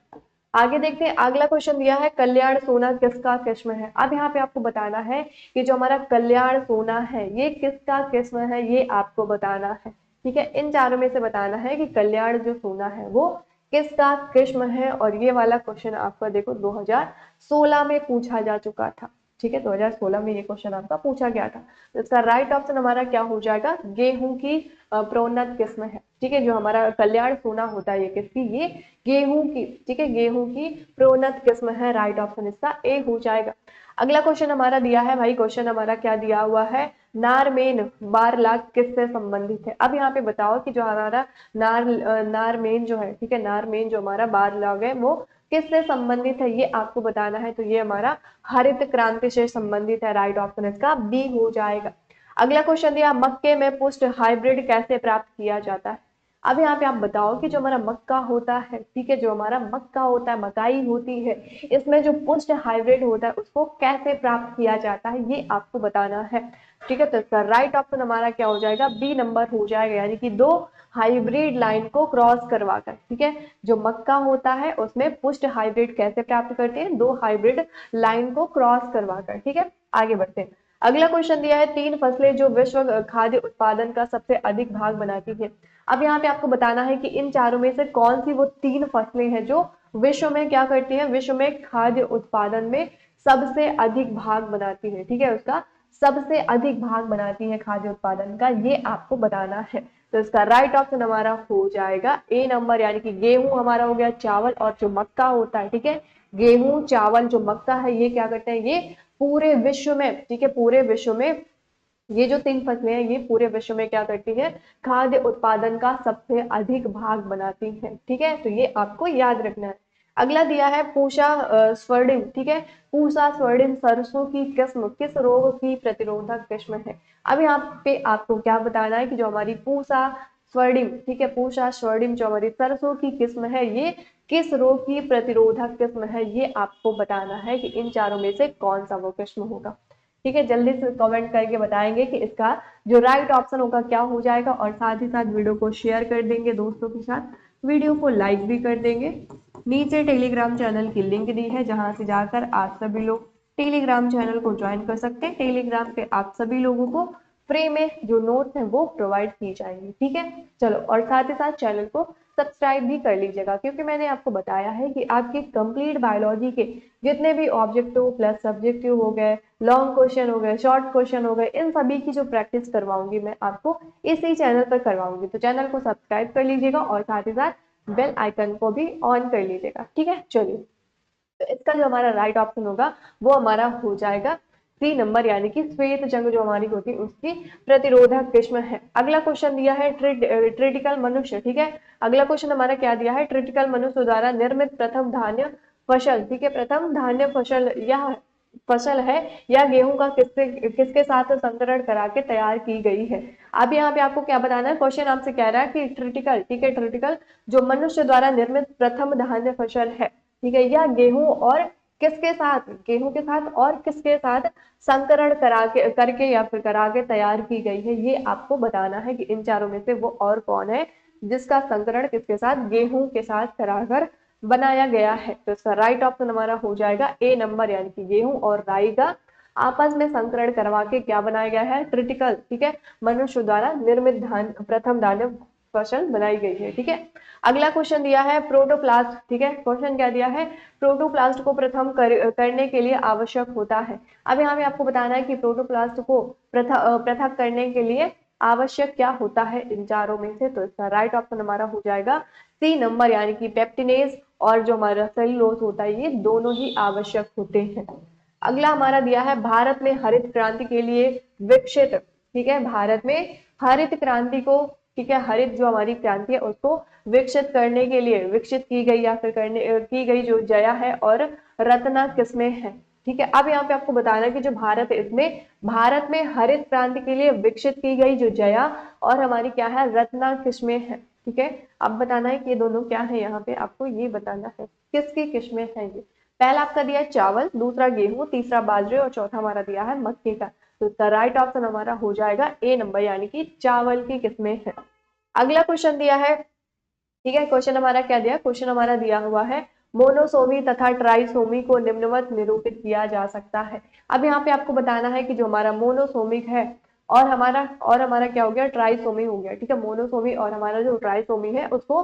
आगे देखते हैं, अगला क्वेश्चन दिया है कल्याण सोना किसका किस्म है। अब यहाँ पे आपको बताना है कि जो हमारा कल्याण सोना है ये किसका किस्म है, ये आपको बताना है। ठीक है, इन चारों में से बताना है कि कल्याण जो सोना है वो किसका किस्म है। और ये वाला क्वेश्चन आपका देखो 2016 में पूछा जा चुका था। ठीक है, 2016 में ये क्वेश्चन आपका पूछा गया था। तो इसका राइट ऑप्शन हमारा क्या हो जाएगा, गेहूं की प्रोन्नत किस्म है। ठीक है, जो हमारा कल्याण सोना होता है ये किसकी, ये गेहूं की। ठीक है, गेहूं की प्रोन्नत किस्म है। राइट ऑप्शन इसका ए हो जाएगा। अगला क्वेश्चन हमारा दिया है भाई, क्वेश्चन हमारा क्या दिया हुआ है, नारमेन बारलाग किससे संबंधित है। अब यहाँ पे बताओ कि जो हमारा नारमेन जो है, ठीक है, नारमेन जो हमारा बारलाग है वो किससे संबंधित है, ये आपको बताना है। तो ये हमारा हरित क्रांति से संबंधित है। राइट ऑप्शन इसका बी हो जाएगा। अगला क्वेश्चन दिया मक्के में पुष्ट हाइब्रिड कैसे प्राप्त किया जाता है। अब यहाँ पे आप बताओ कि जो हमारा मक्का होता है, ठीक है, जो हमारा मक्का होता है, मकाई होती है, इसमें जो पुष्ट हाइब्रिड होता है उसको कैसे प्राप्त किया जाता है, ये आपको बताना है। ठीक है, तो इसका राइट ऑप्शन हमारा क्या हो जाएगा, बी नंबर हो जाएगा। यानी कि दो हाइब्रिड लाइन को क्रॉस करवाकर, ठीक है, जो मक्का होता है उसमें पुष्ट हाइब्रिड कैसे प्राप्त करते हैं, दो हाइब्रिड लाइन को क्रॉस करवाकर। ठीक है, आगे बढ़ते हैं। अगला क्वेश्चन दिया है तीन फसलें जो विश्व खाद्य उत्पादन का सबसे अधिक भाग बनाती है। अब यहाँ पे आपको बताना है कि इन चारों में से कौन सी वो तीन फसलें हैं जो विश्व में क्या करती हैं, विश्व में खाद्य उत्पादन में सबसे अधिक भाग बनाती है। ठीक है, उसका सबसे अधिक भाग बनाती है खाद्य उत्पादन का, ये आपको बताना है। तो इसका राइट ऑप्शन हमारा हो जाएगा ए नंबर, यानी कि गेहूं हमारा हो गया, चावल और जो मक्का होता है। ठीक है, गेहूं, चावल, जो मक्का है ये क्या करते हैं, ये पूरे विश्व में, ठीक है, पूरे विश्व में ये जो तीन फसलें हैं ये पूरे विश्व में क्या करती है, खाद्य उत्पादन का सबसे अधिक भाग बनाती है। ठीक है, तो ये आपको याद रखना है। अगला दिया है पूषा स्वर्णिम। ठीक है, पूषा स्वर्णिम सरसों की किस्म किस रोग की प्रतिरोधक किस्म है। अब यहाँ पे आपको क्या बताना है कि जो हमारी पूषा स्वर्णिम, ठीक है, पूषा स्वर्णिम जो हमारी सरसों की किस्म है ये किस रोग की प्रतिरोधक किस्म है, ये आपको बताना है कि इन चारों में से कौन सा वो किस्म होगा। ठीक है, जल्दी से कमेंट करके बताएंगे कि इसका जो राइट ऑप्शन होगा क्या हो जाएगा, और साथ ही साथ वीडियो को शेयर कर देंगे दोस्तों के साथ, वीडियो को लाइक भी कर देंगे। नीचे टेलीग्राम चैनल की लिंक दी है, जहां से जाकर आप सभी लोग टेलीग्राम चैनल को ज्वाइन कर सकते हैं। टेलीग्राम पे आप सभी लोगों को फ्री में जो नोट्स हैं वो प्रोवाइड की जाएंगी। ठीक है, चलो, और साथ ही साथ चैनल को सब्सक्राइब भी कर लीजिएगा, क्योंकि मैंने आपको बताया है कि आपकी कंप्लीट बायोलॉजी के जितने भी ऑब्जेक्टिव प्लस सब्जेक्टिव हो गए, लॉन्ग क्वेश्चन हो गए, शॉर्ट क्वेश्चन हो गए, इन सभी की जो प्रैक्टिस करवाऊंगी मैं आपको इसी चैनल पर करवाऊंगी। तो चैनल को सब्सक्राइब कर लीजिएगा और साथ ही साथ बेल आइकन को भी ऑन कर लीजिएगा। ठीक है, चलिए, तो इसका जो हमारा राइट ऑप्शन होगा वो हमारा हो जाएगा सी नंबर, यानी कि श्वेत जंग जो हमारी होती है उसकी प्रतिरोधक किस्म है। अगला क्वेश्चन दिया है ट्रिटिकल मनुष्य। ठीक है, अगला क्वेश्चन हमारा क्या दिया है, ट्रिटिकल मनुष्य द्वारा निर्मित प्रथम धान्य फसल। ठीक है, प्रथम धान्य फसल यह फसल है या गेहूं का किसके किसके साथ संकरण करा के तैयार की गई है। अब यहाँ पे आपको क्या बताना है, क्वेश्चन आपसे कह रहा है कि ट्रिटिकल, ठीक है, ट्रिटिकल जो मनुष्य द्वारा निर्मित प्रथम धान्य फसल है, ठीक है, यह गेहूं और किसके साथ, गेहूं के साथ और किसके साथ संकरण करा के करके या फिर करा के तैयार की गई है, ये आपको बताना है कि इन चारों में से वो और कौन है जिसका संकरण किसके साथ, गेहूं के साथ कराकर बनाया गया है। तो इसका राइट ऑप्शन हमारा हो जाएगा ए नंबर, यानी कि गेहूं और राई का आपस में संकरण करवा के क्या बनाया गया है, क्रिटिकल, ठीक है, मनुष्य द्वारा निर्मित धान प्रथम धान्य फसल बनाई गई है। ठीक है, अगला क्वेश्चन दिया है प्रोटोप्लास्ट। ठीक है, क्वेश्चन क्या दिया है, प्रोटोप्लास्ट को प्रथम करने के लिए आवश्यक होता है। अब यहाँ पे आपको बताना है कि प्रोटोप्लास्ट को पृथक करने के लिए आवश्यक क्या होता है इन चारों में से। तो इसका राइट ऑप्शन हमारा हो जाएगा सी नंबर, यानी कि पेप्टिनेज और जो हमारा सेलुलोज होता है, ये दोनों ही आवश्यक होते हैं। अगला हमारा दिया है भारत में हरित क्रांति के लिए विकसित। ठीक है, भारत में हरित क्रांति को, ठीक है, हरित जो हमारी क्रांति है उसको विकसित करने के लिए विकसित की गई या फिर करने की गई जो जया है और रत्ना किसमें है। ठीक है, अब यहाँ पे आपको बताना है कि जो भारत है इसमें भारत में हरित क्रांति के लिए विकसित की गई जो जया और हमारी क्या है, रत्ना किसमें है। ठीक है, अब बताना है कि ये दोनों क्या है, यहाँ पे आपको ये बताना है किसकी किस्में है ये। पहला आपका दिया है चावल, दूसरा गेहूं, तीसरा बाजरे और चौथा हमारा दिया है मक्के का। तो इसका राइट ऑप्शन हमारा हो जाएगा ए नंबर, यानी कि चावल की किस्में है। अगला क्वेश्चन दिया है, ठीक है, क्वेश्चन हमारा क्या दिया, क्वेश्चन हमारा दिया हुआ है मोनोसोमी तथा ट्राइसोमी को निम्नवत निरूपित किया जा सकता है। अब यहाँ पे आपको बताना है कि जो हमारा मोनोसोमिक है और हमारा क्या हो गया, ट्राइसोमी हो गया। ठीक है, मोनोसोमी और हमारा जो ट्राइसोमी है उसको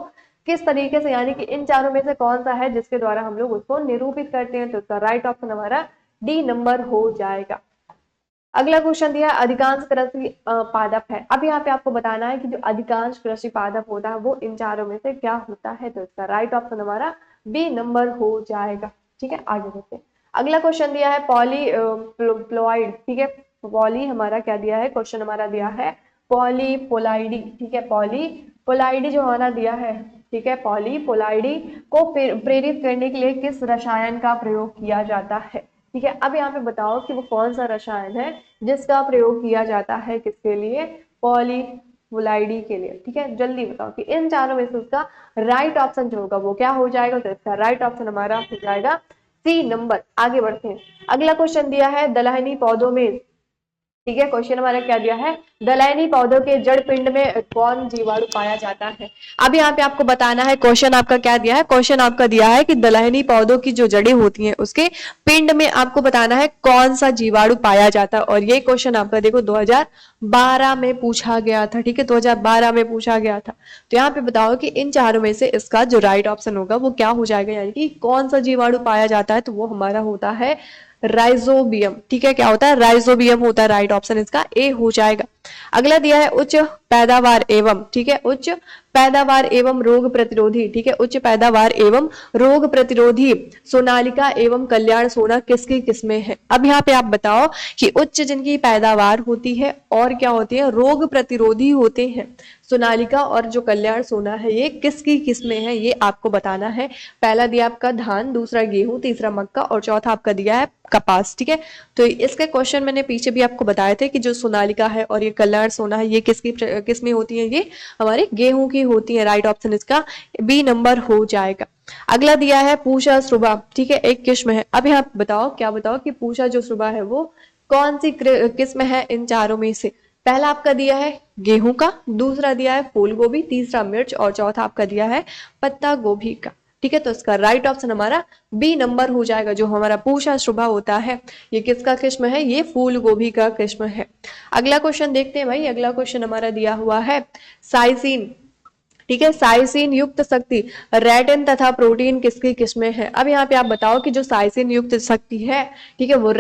किस तरीके से, यानी कि इन चारों में से कौन सा है जिसके द्वारा हम लोग उसको निरूपित करते हैं। तो इसका राइट ऑप्शन हमारा डी नंबर हो जाएगा। अगला क्वेश्चन दिया अधिकांश कृषि पादप है। अब यहाँ पे आपको बताना है कि जो अधिकांश कृषि पादप होता है वो इन चारों में से क्या होता है। तो इसका राइट ऑप्शन हमारा बी नंबर हो जाएगा। ठीक है, आगे बढ़ते हैं। अगला क्वेश्चन दिया है पॉली प्लोइड। ठीक है, पॉली हमारा क्या दिया है, क्वेश्चन हमारा दिया है पॉलीपोलाइडी। ठीक है, पॉलीपोलाइडी जो हमारा दिया है, ठीक है, पॉलीपोलाइडी को प्रेरित करने के लिए किस रसायन का प्रयोग किया जाता है। ठीक है, अब यहाँ पे बताओ कि वो कौन सा रसायन है जिसका प्रयोग किया जाता है किसके लिए, पॉलीफुलाइडी के लिए। ठीक है, जल्दी बताओ कि इन चारों में से उसका राइट ऑप्शन जो होगा वो क्या हो जाएगा। तो इसका राइट ऑप्शन हमारा हो जाएगा सी नंबर। आगे बढ़ते हैं। अगला क्वेश्चन दिया है दलहनी पौधों में, ठीक है, क्वेश्चन हमारा क्या दिया है, दलहनी पौधों के जड़ पिंड में कौन जीवाणु पाया जाता है। अब यहाँ पे आपको बताना है, क्वेश्चन आपका क्या दिया है, क्वेश्चन आपका दिया है कि दलहनी पौधों की जो जड़ें होती हैं उसके पिंड में आपको बताना है कौन सा जीवाणु पाया जाता है। और ये क्वेश्चन आपका देखो 2012 में पूछा गया था। ठीक है, 2012 में पूछा गया था। तो यहाँ पे बताओ कि इन चारों में से इसका जो राइट ऑप्शन होगा वो क्या हो जाएगा, यानी कि कौन सा जीवाणु पाया जाता है। तो वो हमारा होता है राइजोबियम। ठीक है, क्या होता है, राइजोबियम होता है। राइट ऑप्शन इसका ए हो जाएगा। अगला दिया है उच्च पैदावार एवं, ठीक है, उच्च पैदावार एवं रोग प्रतिरोधी। ठीक है, उच्च पैदावार एवं रोग प्रतिरोधी सोनालिका एवं कल्याण सोना किसकी किस्में है। अब यहाँ पे आप बताओ कि उच्च जिनकी पैदावार होती है और क्या होती है, रोग प्रतिरोधी होते हैं, सोनालिका और जो कल्याण सोना है ये किसकी किस्में है, ये आपको बताना है। पहला दिया आपका धान, दूसरा गेहूं, तीसरा मक्का और चौथा आपका दिया है कपास। ठीक है, तो इसके क्वेश्चन मैंने पीछे भी आपको बताए थे कि जो सोनालिका है और ये कलर सोना है, ये किस में होती है, ये हमारे गेहूं की होती है। राइट ऑप्शन इसका बी नंबर हो जाएगा। अगला दिया है पूषा श्रुभा, ठीक है, एक किस्म है। अब यहाँ बताओ, क्या बताओ कि पूषा जो श्रुभा है वो कौन सी किस्म है इन चारों में से। पहला आपका दिया है गेहूं का, दूसरा दिया है फूल गोभी, तीसरा मिर्च और चौथा आपका दिया है पत्ता गोभी का। ठीक है, तो इसका राइट ऑप्शन हमारा बी नंबर हो जाएगा। जो हमारा पूषा शुभा होता है ये किसका किस्म है, ये फूल गोभी का किस्म है। अगला क्वेश्चन देखते हैं भाई। अगला क्वेश्चन हमारा दिया हुआ है साइसिन, ठीक है, साइसिन युक्त शक्ति रेटिन तथा प्रोटीन किसकी किस्में हैं। अब यहाँ पे आप बताओ कि जो साइसिन युक्त शक्ति है, ठीक है, वो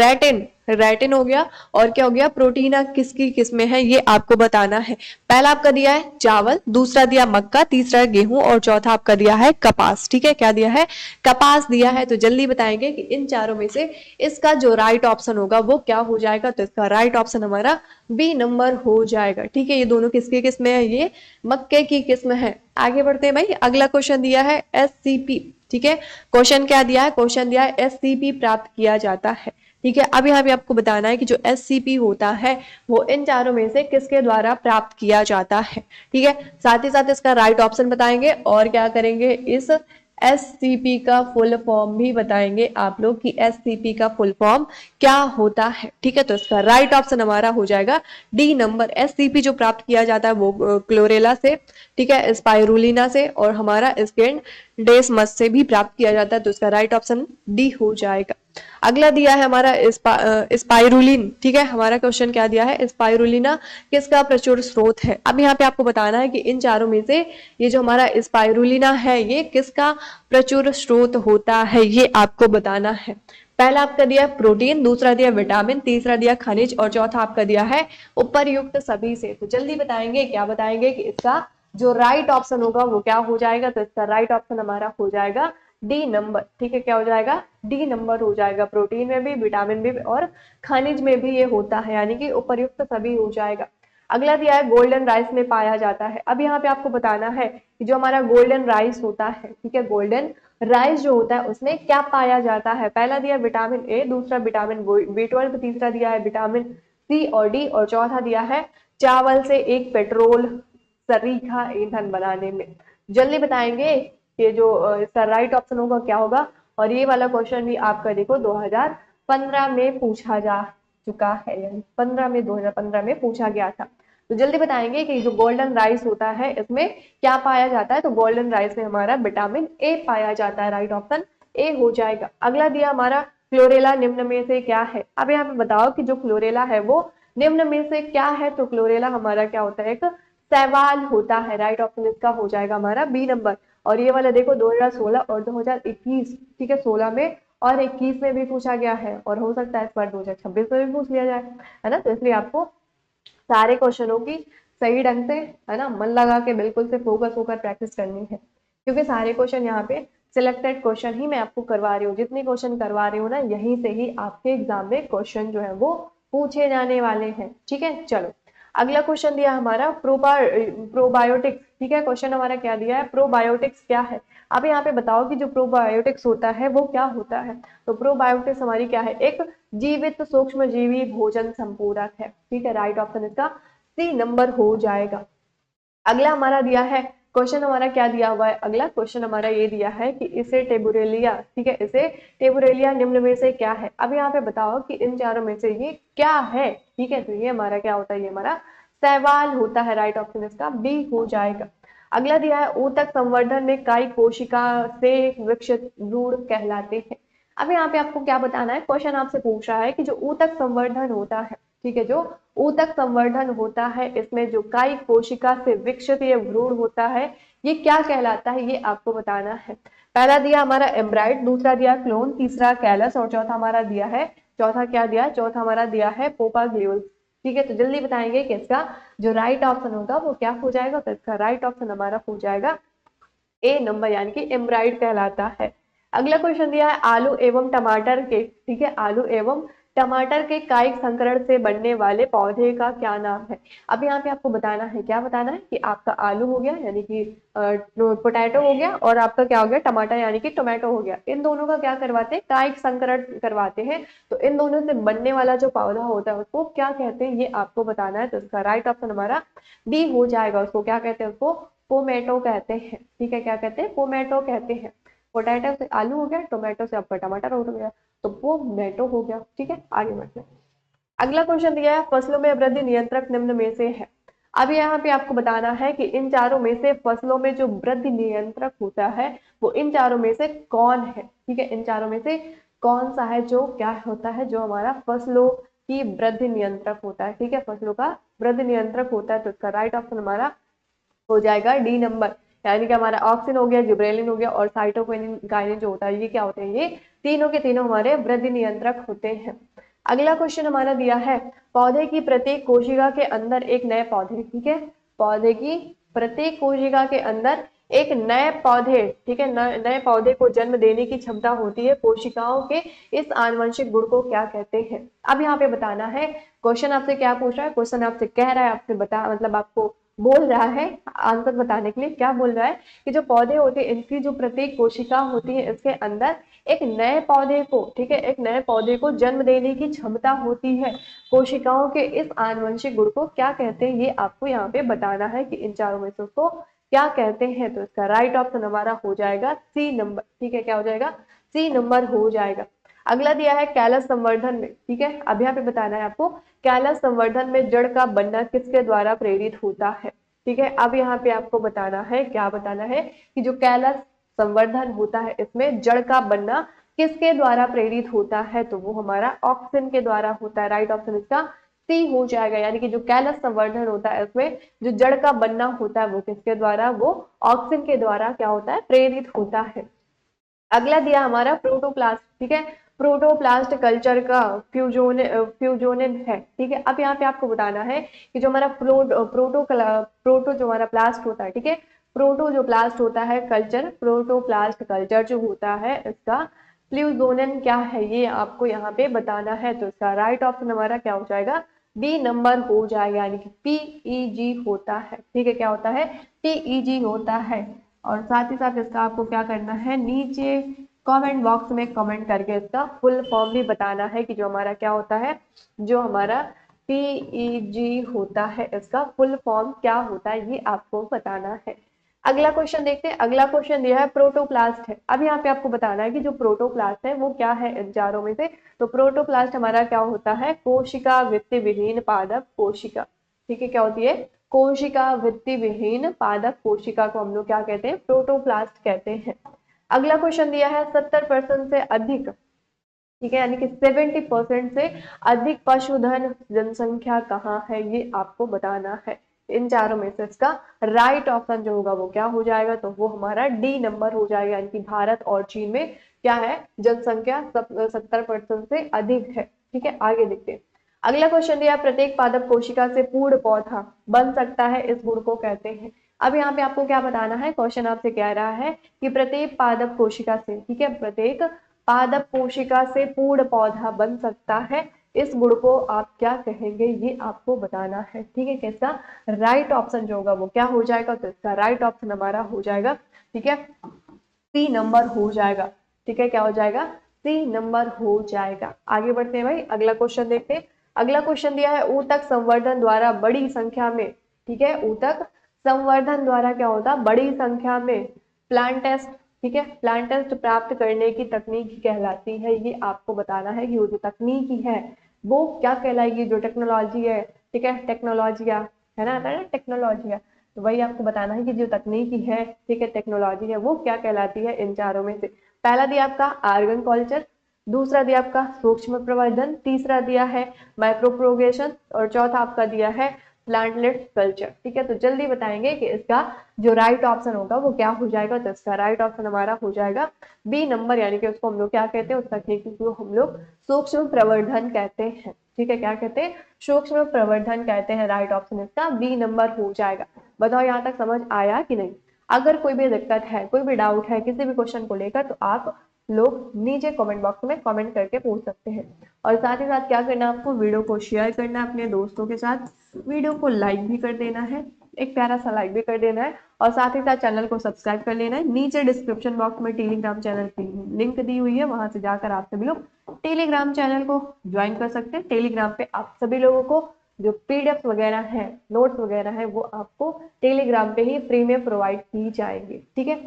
रेटिन हो गया और क्या हो गया, प्रोटीन किसकी किस्में हैं, ये आपको बताना है। पहला आपका दिया है चावल, दूसरा दिया मक्का, तीसरा गेहूं और चौथा आपका दिया है कपास। ठीक है, क्या दिया है, कपास दिया है। तो जल्दी बताएंगे कि इन चारों में से इसका जो राइट ऑप्शन होगा वो क्या हो जाएगा। तो इसका राइट ऑप्शन हमारा बी नंबर हो जाएगा। ठीक है, ये दोनों किसकी किस्में है, ये मक्के की किस्म है। आगे बढ़ते हैं भाई। अगला क्वेश्चन दिया है एससीपी, ठीक है, क्वेश्चन क्या दिया है, क्वेश्चन दिया है एससीपी प्राप्त किया जाता है। ठीक है, अब यहाँ पे आपको बताना है कि जो एससीपी होता है वो इन चारों में से किसके द्वारा प्राप्त किया जाता है। ठीक है, साथ ही साथ इसका राइट ऑप्शन बताएंगे और क्या करेंगे, इस एससीपी का फुल फॉर्म भी बताएंगे आप लोग कि एससीपी का फुल फॉर्म क्या होता है। ठीक है, तो इसका राइट ऑप्शन हमारा हो जाएगा डी नंबर। एससीपी जो प्राप्त किया जाता है वो क्लोरेला से, ठीक है, स्पाइरुलिना से और हमारा स्कैंडेसमस से भी प्राप्त किया जाता है। तो इसका राइट ऑप्शन डी हो जाएगा। अगला दिया है हमारा स्पाइरुलिन, ठीक है, हमारा क्वेश्चन क्या दिया है, स्पाइरुलिना किसका प्रचुर स्रोत है। अब यहाँ पे आपको बताना है कि इन चारों में से ये जो हमारा स्पाइरुलिना है ये किसका प्रचुर स्रोत होता है, ये आपको बताना है। पहला आपका दिया प्रोटीन, दूसरा दिया विटामिन, तीसरा दिया खनिज और चौथा आपका दिया है उपर्युक्त सभी से। तो जल्दी बताएंगे, क्या बताएंगे कि इसका जो राइट ऑप्शन होगा वो क्या हो जाएगा। तो इसका राइट ऑप्शन हमारा हो जाएगा डी नंबर। ठीक है, क्या हो जाएगा, डी नंबर हो जाएगा। प्रोटीन में भी, विटामिन में भी और खनिज में भी ये होता है, यानी कि उपर्युक्त सभी हो जाएगा। अगला दिया है गोल्डन राइस में पाया जाता है। अब यहाँ पे आपको बताना है कि जो हमारा गोल्डन राइस होता है, ठीक है, गोल्डन राइस जो होता है उसमें क्या पाया जाता है। पहला दिया विटामिन ए, दूसरा विटामिन B12, तीसरा दिया है विटामिन सी और डी और चौथा दिया है चावल से एक पेट्रोल सरीखा ईंधन बनाने में। जल्दी बताएंगे कि जो इसका राइट ऑप्शन होगा क्या होगा। और ये वाला क्वेश्चन भी आपका देखो 2015 में पूछा जा चुका है, यानी 2015 में पूछा गया था। तो जल्दी बताएंगे कि जो गोल्डन राइस होता है इसमें क्या पाया जाता है। तो गोल्डन राइस में हमारा विटामिन ए पाया जाता है। राइट ऑप्शन ए हो जाएगा। अगला दिया हमारा क्लोरेला निम्न में से क्या है। अब यहाँ पे बताओ कि जो क्लोरेला है वो निम्न में से क्या है। तो क्लोरेला हमारा क्या होता है, एक शैवाल होता है। राइट ऑप्शन इसका हो जाएगा हमारा बी नंबर। और ये वाला देखो 2016 और 2021, ठीक है, 16 में और 21 में भी पूछा गया है और हो सकता है इस बार 2026 में भी पूछ लिया जाए, है ना। तो इसलिए आपको सारे क्वेश्चनों की सही ढंग से, है ना, मन लगा के बिल्कुल से फोकस होकर प्रैक्टिस करनी है, क्योंकि सारे क्वेश्चन यहाँ पे सिलेक्टेड क्वेश्चन ही मैं आपको करवा रही हूँ। जितने क्वेश्चन करवा रही हूँ ना, यहीं से ही आपके एग्जाम में क्वेश्चन जो है वो पूछे जाने वाले हैं। ठीक है, चलो अगला क्वेश्चन दिया हमारा प्रोबायोटिक्स। ठीक है, क्वेश्चन हमारा क्या दिया है, प्रोबायोटिक्स क्या है। अब यहाँ पे बताओ कि जो प्रोबायोटिक्स होता है वो क्या होता है। तो प्रोबायोटिक्स हमारी क्या है, एक जीवित सूक्ष्म जीवी भोजन संपूरक है। ठीक है, राइट ऑप्शन इसका सी नंबर हो जाएगा। अगला हमारा दिया है क्वेश्चन, हमारा क्या दिया हुआ है, अगला क्वेश्चन हमारा ये दिया है कि इसे टेबुरेलिया, ठीक है, इसे टेबुरेलिया निम्न में से क्या है। अब यहाँ पे बताओ कि इन चारों में से ये क्या है। ठीक है, तो ये हमारा क्या होता है, ये हमारा शैवाल होता है। राइट ऑप्शन इसका बी हो जाएगा। अगला दिया है ऊतक संवर्धन में काई कोशिका से वृक्ष भ्रूण कहलाते हैं। अब यहाँ पे आपको क्या बताना है, क्वेश्चन आपसे पूछ रहा है कि जो ऊतक संवर्धन होता है, ठीक है, जो ऊतक संवर्धन होता है इसमें जो काई कोशिका से विकसित ये भ्रूण होता है ये क्या कहलाता है, ये आपको बताना है। पहला दिया हमारा एम्ब्राइड, दूसरा दिया क्लोन, तीसरा कैलस और चौथा हमारा दिया है, चौथा क्या दिया, चौथा हमारा दिया है पोपाग्लियोल। ठीक है, तो जल्दी बताएंगे कि इसका जो राइट ऑप्शन होगा वो क्या हो जाएगा। तो इसका राइट ऑप्शन हमारा हो जाएगा ए नंबर, यानी कि एम्ब्राइड कहलाता है। अगला क्वेश्चन दिया है आलू एवं टमाटर के, ठीक है, आलू एवं टमाटर के कायिक संकरण से बनने वाले पौधे का क्या नाम है। अब यहाँ पे आपको बताना है, क्या बताना है कि आपका आलू हो गया यानी कि पोटैटो हो गया, और आपका क्या हो गया टमाटर यानी कि टोमेटो हो गया। इन दोनों का क्या करवाते हैं, कायिक संकरण करवाते हैं। तो इन दोनों से बनने वाला जो पौधा होता है उसको क्या कहते हैं, ये आपको बताना है। तो इसका राइट ऑप्शन हमारा डी हो जाएगा। उसको क्या कहते हैं, उसको पोमेटो कहते हैं। ठीक है, क्या कहते हैं, पोमेटो कहते हैं। पोटैटो से आलू हो गया, टोमेटो से आपका टमाटर हो गया, तो वो मेटो हो गया। ठीक है, आगे बढ़ते हैं। अगला क्वेश्चन दिया है, फसलों में वृद्धि नियंत्रक निम्न में से है। अब यहाँ पे आपको बताना है कि इन चारों में से फसलों में जो वृद्धि नियंत्रक होता है वो इन चारों में से कौन है। ठीक है, इन चारों में से कौन सा है जो क्या होता है, जो हमारा फसलों की वृद्धि नियंत्रक होता है। ठीक है, फसलों का वृद्धि नियंत्रक होता है। तो इसका राइट ऑप्शन हमारा हो जाएगा डी नंबर, यानी कि हमारा ऑक्सिन हो गया, जिब्रेलिन हो गया और साइटोकिनिन गायनिन जो होता है, ये क्या होते हैं, ये तीनों के तीनों हमारे वृद्धि नियंत्रक होते हैं। अगला क्वेश्चन हमारा दिया है, पौधे की प्रत्येक कोशिका के अंदर एक नए पौधे। ठीक है, पौधे की प्रत्येक कोशिका के अंदर एक नए पौधे, ठीक है, नए पौधे को जन्म देने की क्षमता होती है। कोशिकाओं के इस आनुवंशिक गुण को क्या कहते हैं। अब यहाँ पे बताना है, क्वेश्चन आपसे क्या पूछ रहा है, क्वेश्चन आपसे कह रहा है, आपसे बता मतलब आपको बोल रहा है आंसर बताने के लिए, क्या बोल रहा है कि जो पौधे होते हैं इनकी जो प्रत्येक कोशिका होती है इसके अंदर एक नए पौधे को, ठीक है, एक नए पौधे को जन्म देने की क्षमता होती है। कोशिकाओं के इस आनुवंशिक गुण को क्या कहते हैं, ये आपको यहाँ पे बताना है कि इन चारों में से उसको क्या कहते हैं। तो इसका राइट ऑप्शन हमारा हो जाएगा सी नंबर। ठीक है, क्या हो जाएगा, सी नंबर हो जाएगा। अगला दिया है कैलस संवर्धन में। ठीक है, अब यहाँ पे बताना है आपको, कैलस संवर्धन में जड़ का बनना किसके द्वारा प्रेरित होता है। ठीक है, अब यहाँ पे आपको बताना है, क्या बताना है कि जो कैलस संवर्धन होता है इसमें जड़ का बनना किसके द्वारा प्रेरित होता है, तो वो हमारा ऑक्सिन के द्वारा होता है। राइट ऑप्शन इसका सी हो जाएगा, यानी कि जो कैलस संवर्धन होता है इसमें जो जड़ का बनना होता है वो किसके द्वारा, वो ऑक्सिन के द्वारा क्या होता है, प्रेरित होता है। अगला दिया हमारा प्रोटोप्लास्ट। ठीक है, प्रोटोप्लास्ट कल्चर का फ्यूजोनिन है। ठीक है, अब यहाँ पे आपको बताना है कि जो हमारा प्रोटो जो हमारा प्लास्ट होता है, ठीक है, प्रोटो जो प्लास्ट होता है कल्चर, प्रोटोप्लास्ट कल्चर जो होता है इसका फ्यूजोनिन क्या है, ये आपको यहाँ पे बताना है। तो इसका राइट ऑप्शन हमारा क्या हो जाएगा, बी नंबर हो जाएगा, यानी कि पीईजी होता है। ठीक है, क्या होता है, पीईजी होता है। और साथ ही साथ इसका आपको क्या करना है, नीचे कमेंट बॉक्स में कमेंट करके इसका फुल फॉर्म भी बताना है कि जो हमारा क्या होता है, जो हमारा पीईजी होता है इसका फुल फॉर्म क्या होता है, ये आपको बताना है। अगला क्वेश्चन देखते हैं। अगला क्वेश्चन दिया है प्रोटोप्लास्ट है। अब यहाँ पे आपको बताना है कि जो प्रोटोप्लास्ट है वो क्या है इन चारों में से। तो प्रोटोप्लास्ट हमारा क्या होता है, कोशिका वृत्ति विहीन पादप कोशिका। ठीक है, क्या होती है, कोशिका वृत्ति विहीन पादप कोशिका को हम लोग क्या कहते हैं, प्रोटोप्लास्ट कहते हैं। अगला क्वेश्चन दिया है 70% से अधिक, ठीक है, यानी कि 70% से अधिक पशुधन जनसंख्या कहाँ है, ये आपको बताना है। इन चारों में से इसका राइट ऑप्शन जो होगा वो क्या हो जाएगा, तो वो हमारा डी नंबर हो जाएगा, यानी कि भारत और चीन में क्या है, जनसंख्या 70% से अधिक है। ठीक है, आगे देखते हैं। अगला क्वेश्चन दिया, प्रत्येक पादप कोशिका से पूर्ण पौधा बन सकता है, इस गुण को कहते हैं। अब यहाँ पे आपको क्या बताना है, क्वेश्चन आपसे कह रहा है कि प्रत्येक पादप कोशिका से, ठीक है, प्रत्येक पादप कोशिका से पूर्ण पौधा बन सकता है, इस गुण को आप क्या कहेंगे, ये आपको बताना है। ठीक है, कैसा राइट ऑप्शन जो होगा वो क्या हो जाएगा, तो इसका राइट ऑप्शन हमारा हो जाएगा, ठीक है, सी नंबर हो जाएगा। ठीक है, क्या हो जाएगा, सी नंबर हो जाएगा। आगे बढ़ते हैं भाई, अगला क्वेश्चन देखते हैं। अगला क्वेश्चन दिया है, ऊतक संवर्धन द्वारा बड़ी संख्या में, ठीक है, ऊतक संवर्धन द्वारा क्या होता, बड़ी संख्या में प्लांट टेस्ट, ठीक है, प्लांट टेस्ट प्राप्त करने की तकनीक कहलाती है। ये आपको बताना है कि वो जो तकनीकी है वो क्या कहलाएगी, जो टेक्नोलॉजी है, ठीक है, टेक्नोलॉजिया है ना, आता है ना टेक्नोलॉजिया, तो वही आपको बताना है कि जो तकनीकी है, ठीक है, टेक्नोलॉजी है, वो क्या कहलाती है इन चारों में से। पहला दिया आपका आर्गन कल्चर, दूसरा दिया आपका सूक्ष्म प्रवर्धन, तीसरा दिया है माइक्रोप्रोगेशन और चौथा आपका दिया है प्लांटलेट कल्चर। ठीक है, तो जल्दी बताएंगे कि इसका जो राइट ऑप्शन होगा वो क्या हो जाएगा। तो इसका राइट ऑप्शन हमारा हो जाएगा बी नंबर, यानी कि उसको हम लोग क्या कहते हैं, उस तकनीक को हम लोग सूक्ष्म प्रवर्धन कहते हैं। ठीक है, क्या कहते हैं, सूक्ष्म प्रवर्धन कहते हैं। राइट ऑप्शन इसका बी नंबर हो जाएगा। बताओ यहाँ तक समझ आया कि नहीं। अगर कोई भी दिक्कत है, कोई भी डाउट है किसी भी क्वेश्चन को लेकर, तो आप लोग नीचे कमेंट बॉक्स में कमेंट करके पूछ सकते हैं। और साथ ही साथ क्या करना है आपको, वीडियो को शेयर करना है अपने दोस्तों के साथ, वीडियो को लाइक भी कर देना है, एक प्यारा सा लाइक भी कर देना है, और साथ ही साथ चैनल को सब्सक्राइब कर लेना है। नीचे डिस्क्रिप्शन बॉक्स में टेलीग्राम चैनल की लिंक दी हुई है, वहां से जाकर आप सभी लोग टेलीग्राम चैनल को ज्वाइन कर सकते हैं। टेलीग्राम पे आप सभी लोगों को जो पीडीएफ वगैरह है, नोट्स वगैरह है, वो आपको टेलीग्राम पे ही फ्री में प्रोवाइड की जाएंगे, ठीक है।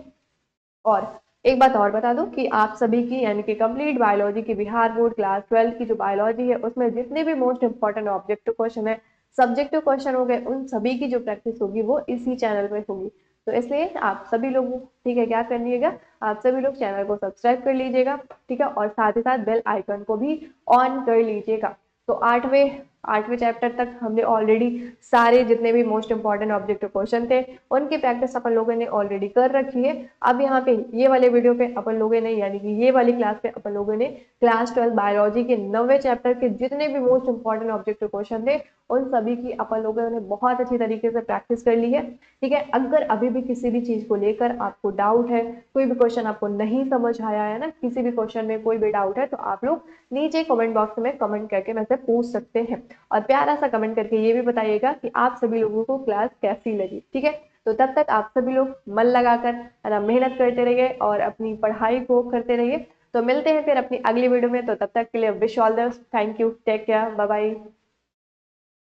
और एक बात और बता दूं कि आप सभी की यानी कि कंप्लीट बायोलॉजी की बिहार बोर्ड क्लास 12 की जो बायोलॉजी है उसमें जितने भी मोस्ट इंपॉर्टेंट ऑब्जेक्टिव क्वेश्चन है, सब्जेक्टिव क्वेश्चन हो गए, उन सभी की जो प्रैक्टिस होगी वो इसी चैनल में होगी। तो इसलिए आप सभी लोग, ठीक है, क्या करिएगा, आप सभी लोग चैनल को सब्सक्राइब कर लीजिएगा, ठीक है, और साथ ही साथ बेल आइकन को भी ऑन कर लीजिएगा। तो आठवें चैप्टर तक हमने ऑलरेडी सारे जितने भी मोस्ट इंपॉर्टेंट ऑब्जेक्टिव क्वेश्चन थे उनकी प्रैक्टिस अपन लोगों ने ऑलरेडी कर रखी है। अब यहाँ पे ये वाले वीडियो पे अपन लोगों ने यानी कि ये वाली क्लास पे अपन लोगों ने क्लास 12 बायोलॉजी के 9वें चैप्टर के जितने भी मोस्ट इंपॉर्टेंट ऑब्जेक्टिव क्वेश्चन थे उन सभी की अपन लोगों ने बहुत अच्छी तरीके से प्रैक्टिस कर ली है, ठीक है। अगर अभी भी किसी भी चीज को लेकर आपको डाउट है, कोई भी क्वेश्चन आपको नहीं समझ आया है ना, किसी भी क्वेश्चन में कोई भी डाउट है, तो आप लोग नीचे कमेंट बॉक्स में कमेंट करके मुझसे पूछ सकते हैं। और प्यारा सा कमेंट करके ये भी बताइएगा कि आप सभी लोगों को क्लास कैसी लगी, ठीक है। तो तब तक आप सभी लोग मन लगाकर है ना मेहनत करते रहिए और अपनी पढ़ाई को करते रहिए। तो मिलते हैं फिर अपनी अगली वीडियो में, तो तब तक के लिए wish all the best, thank you, take care, bye bye.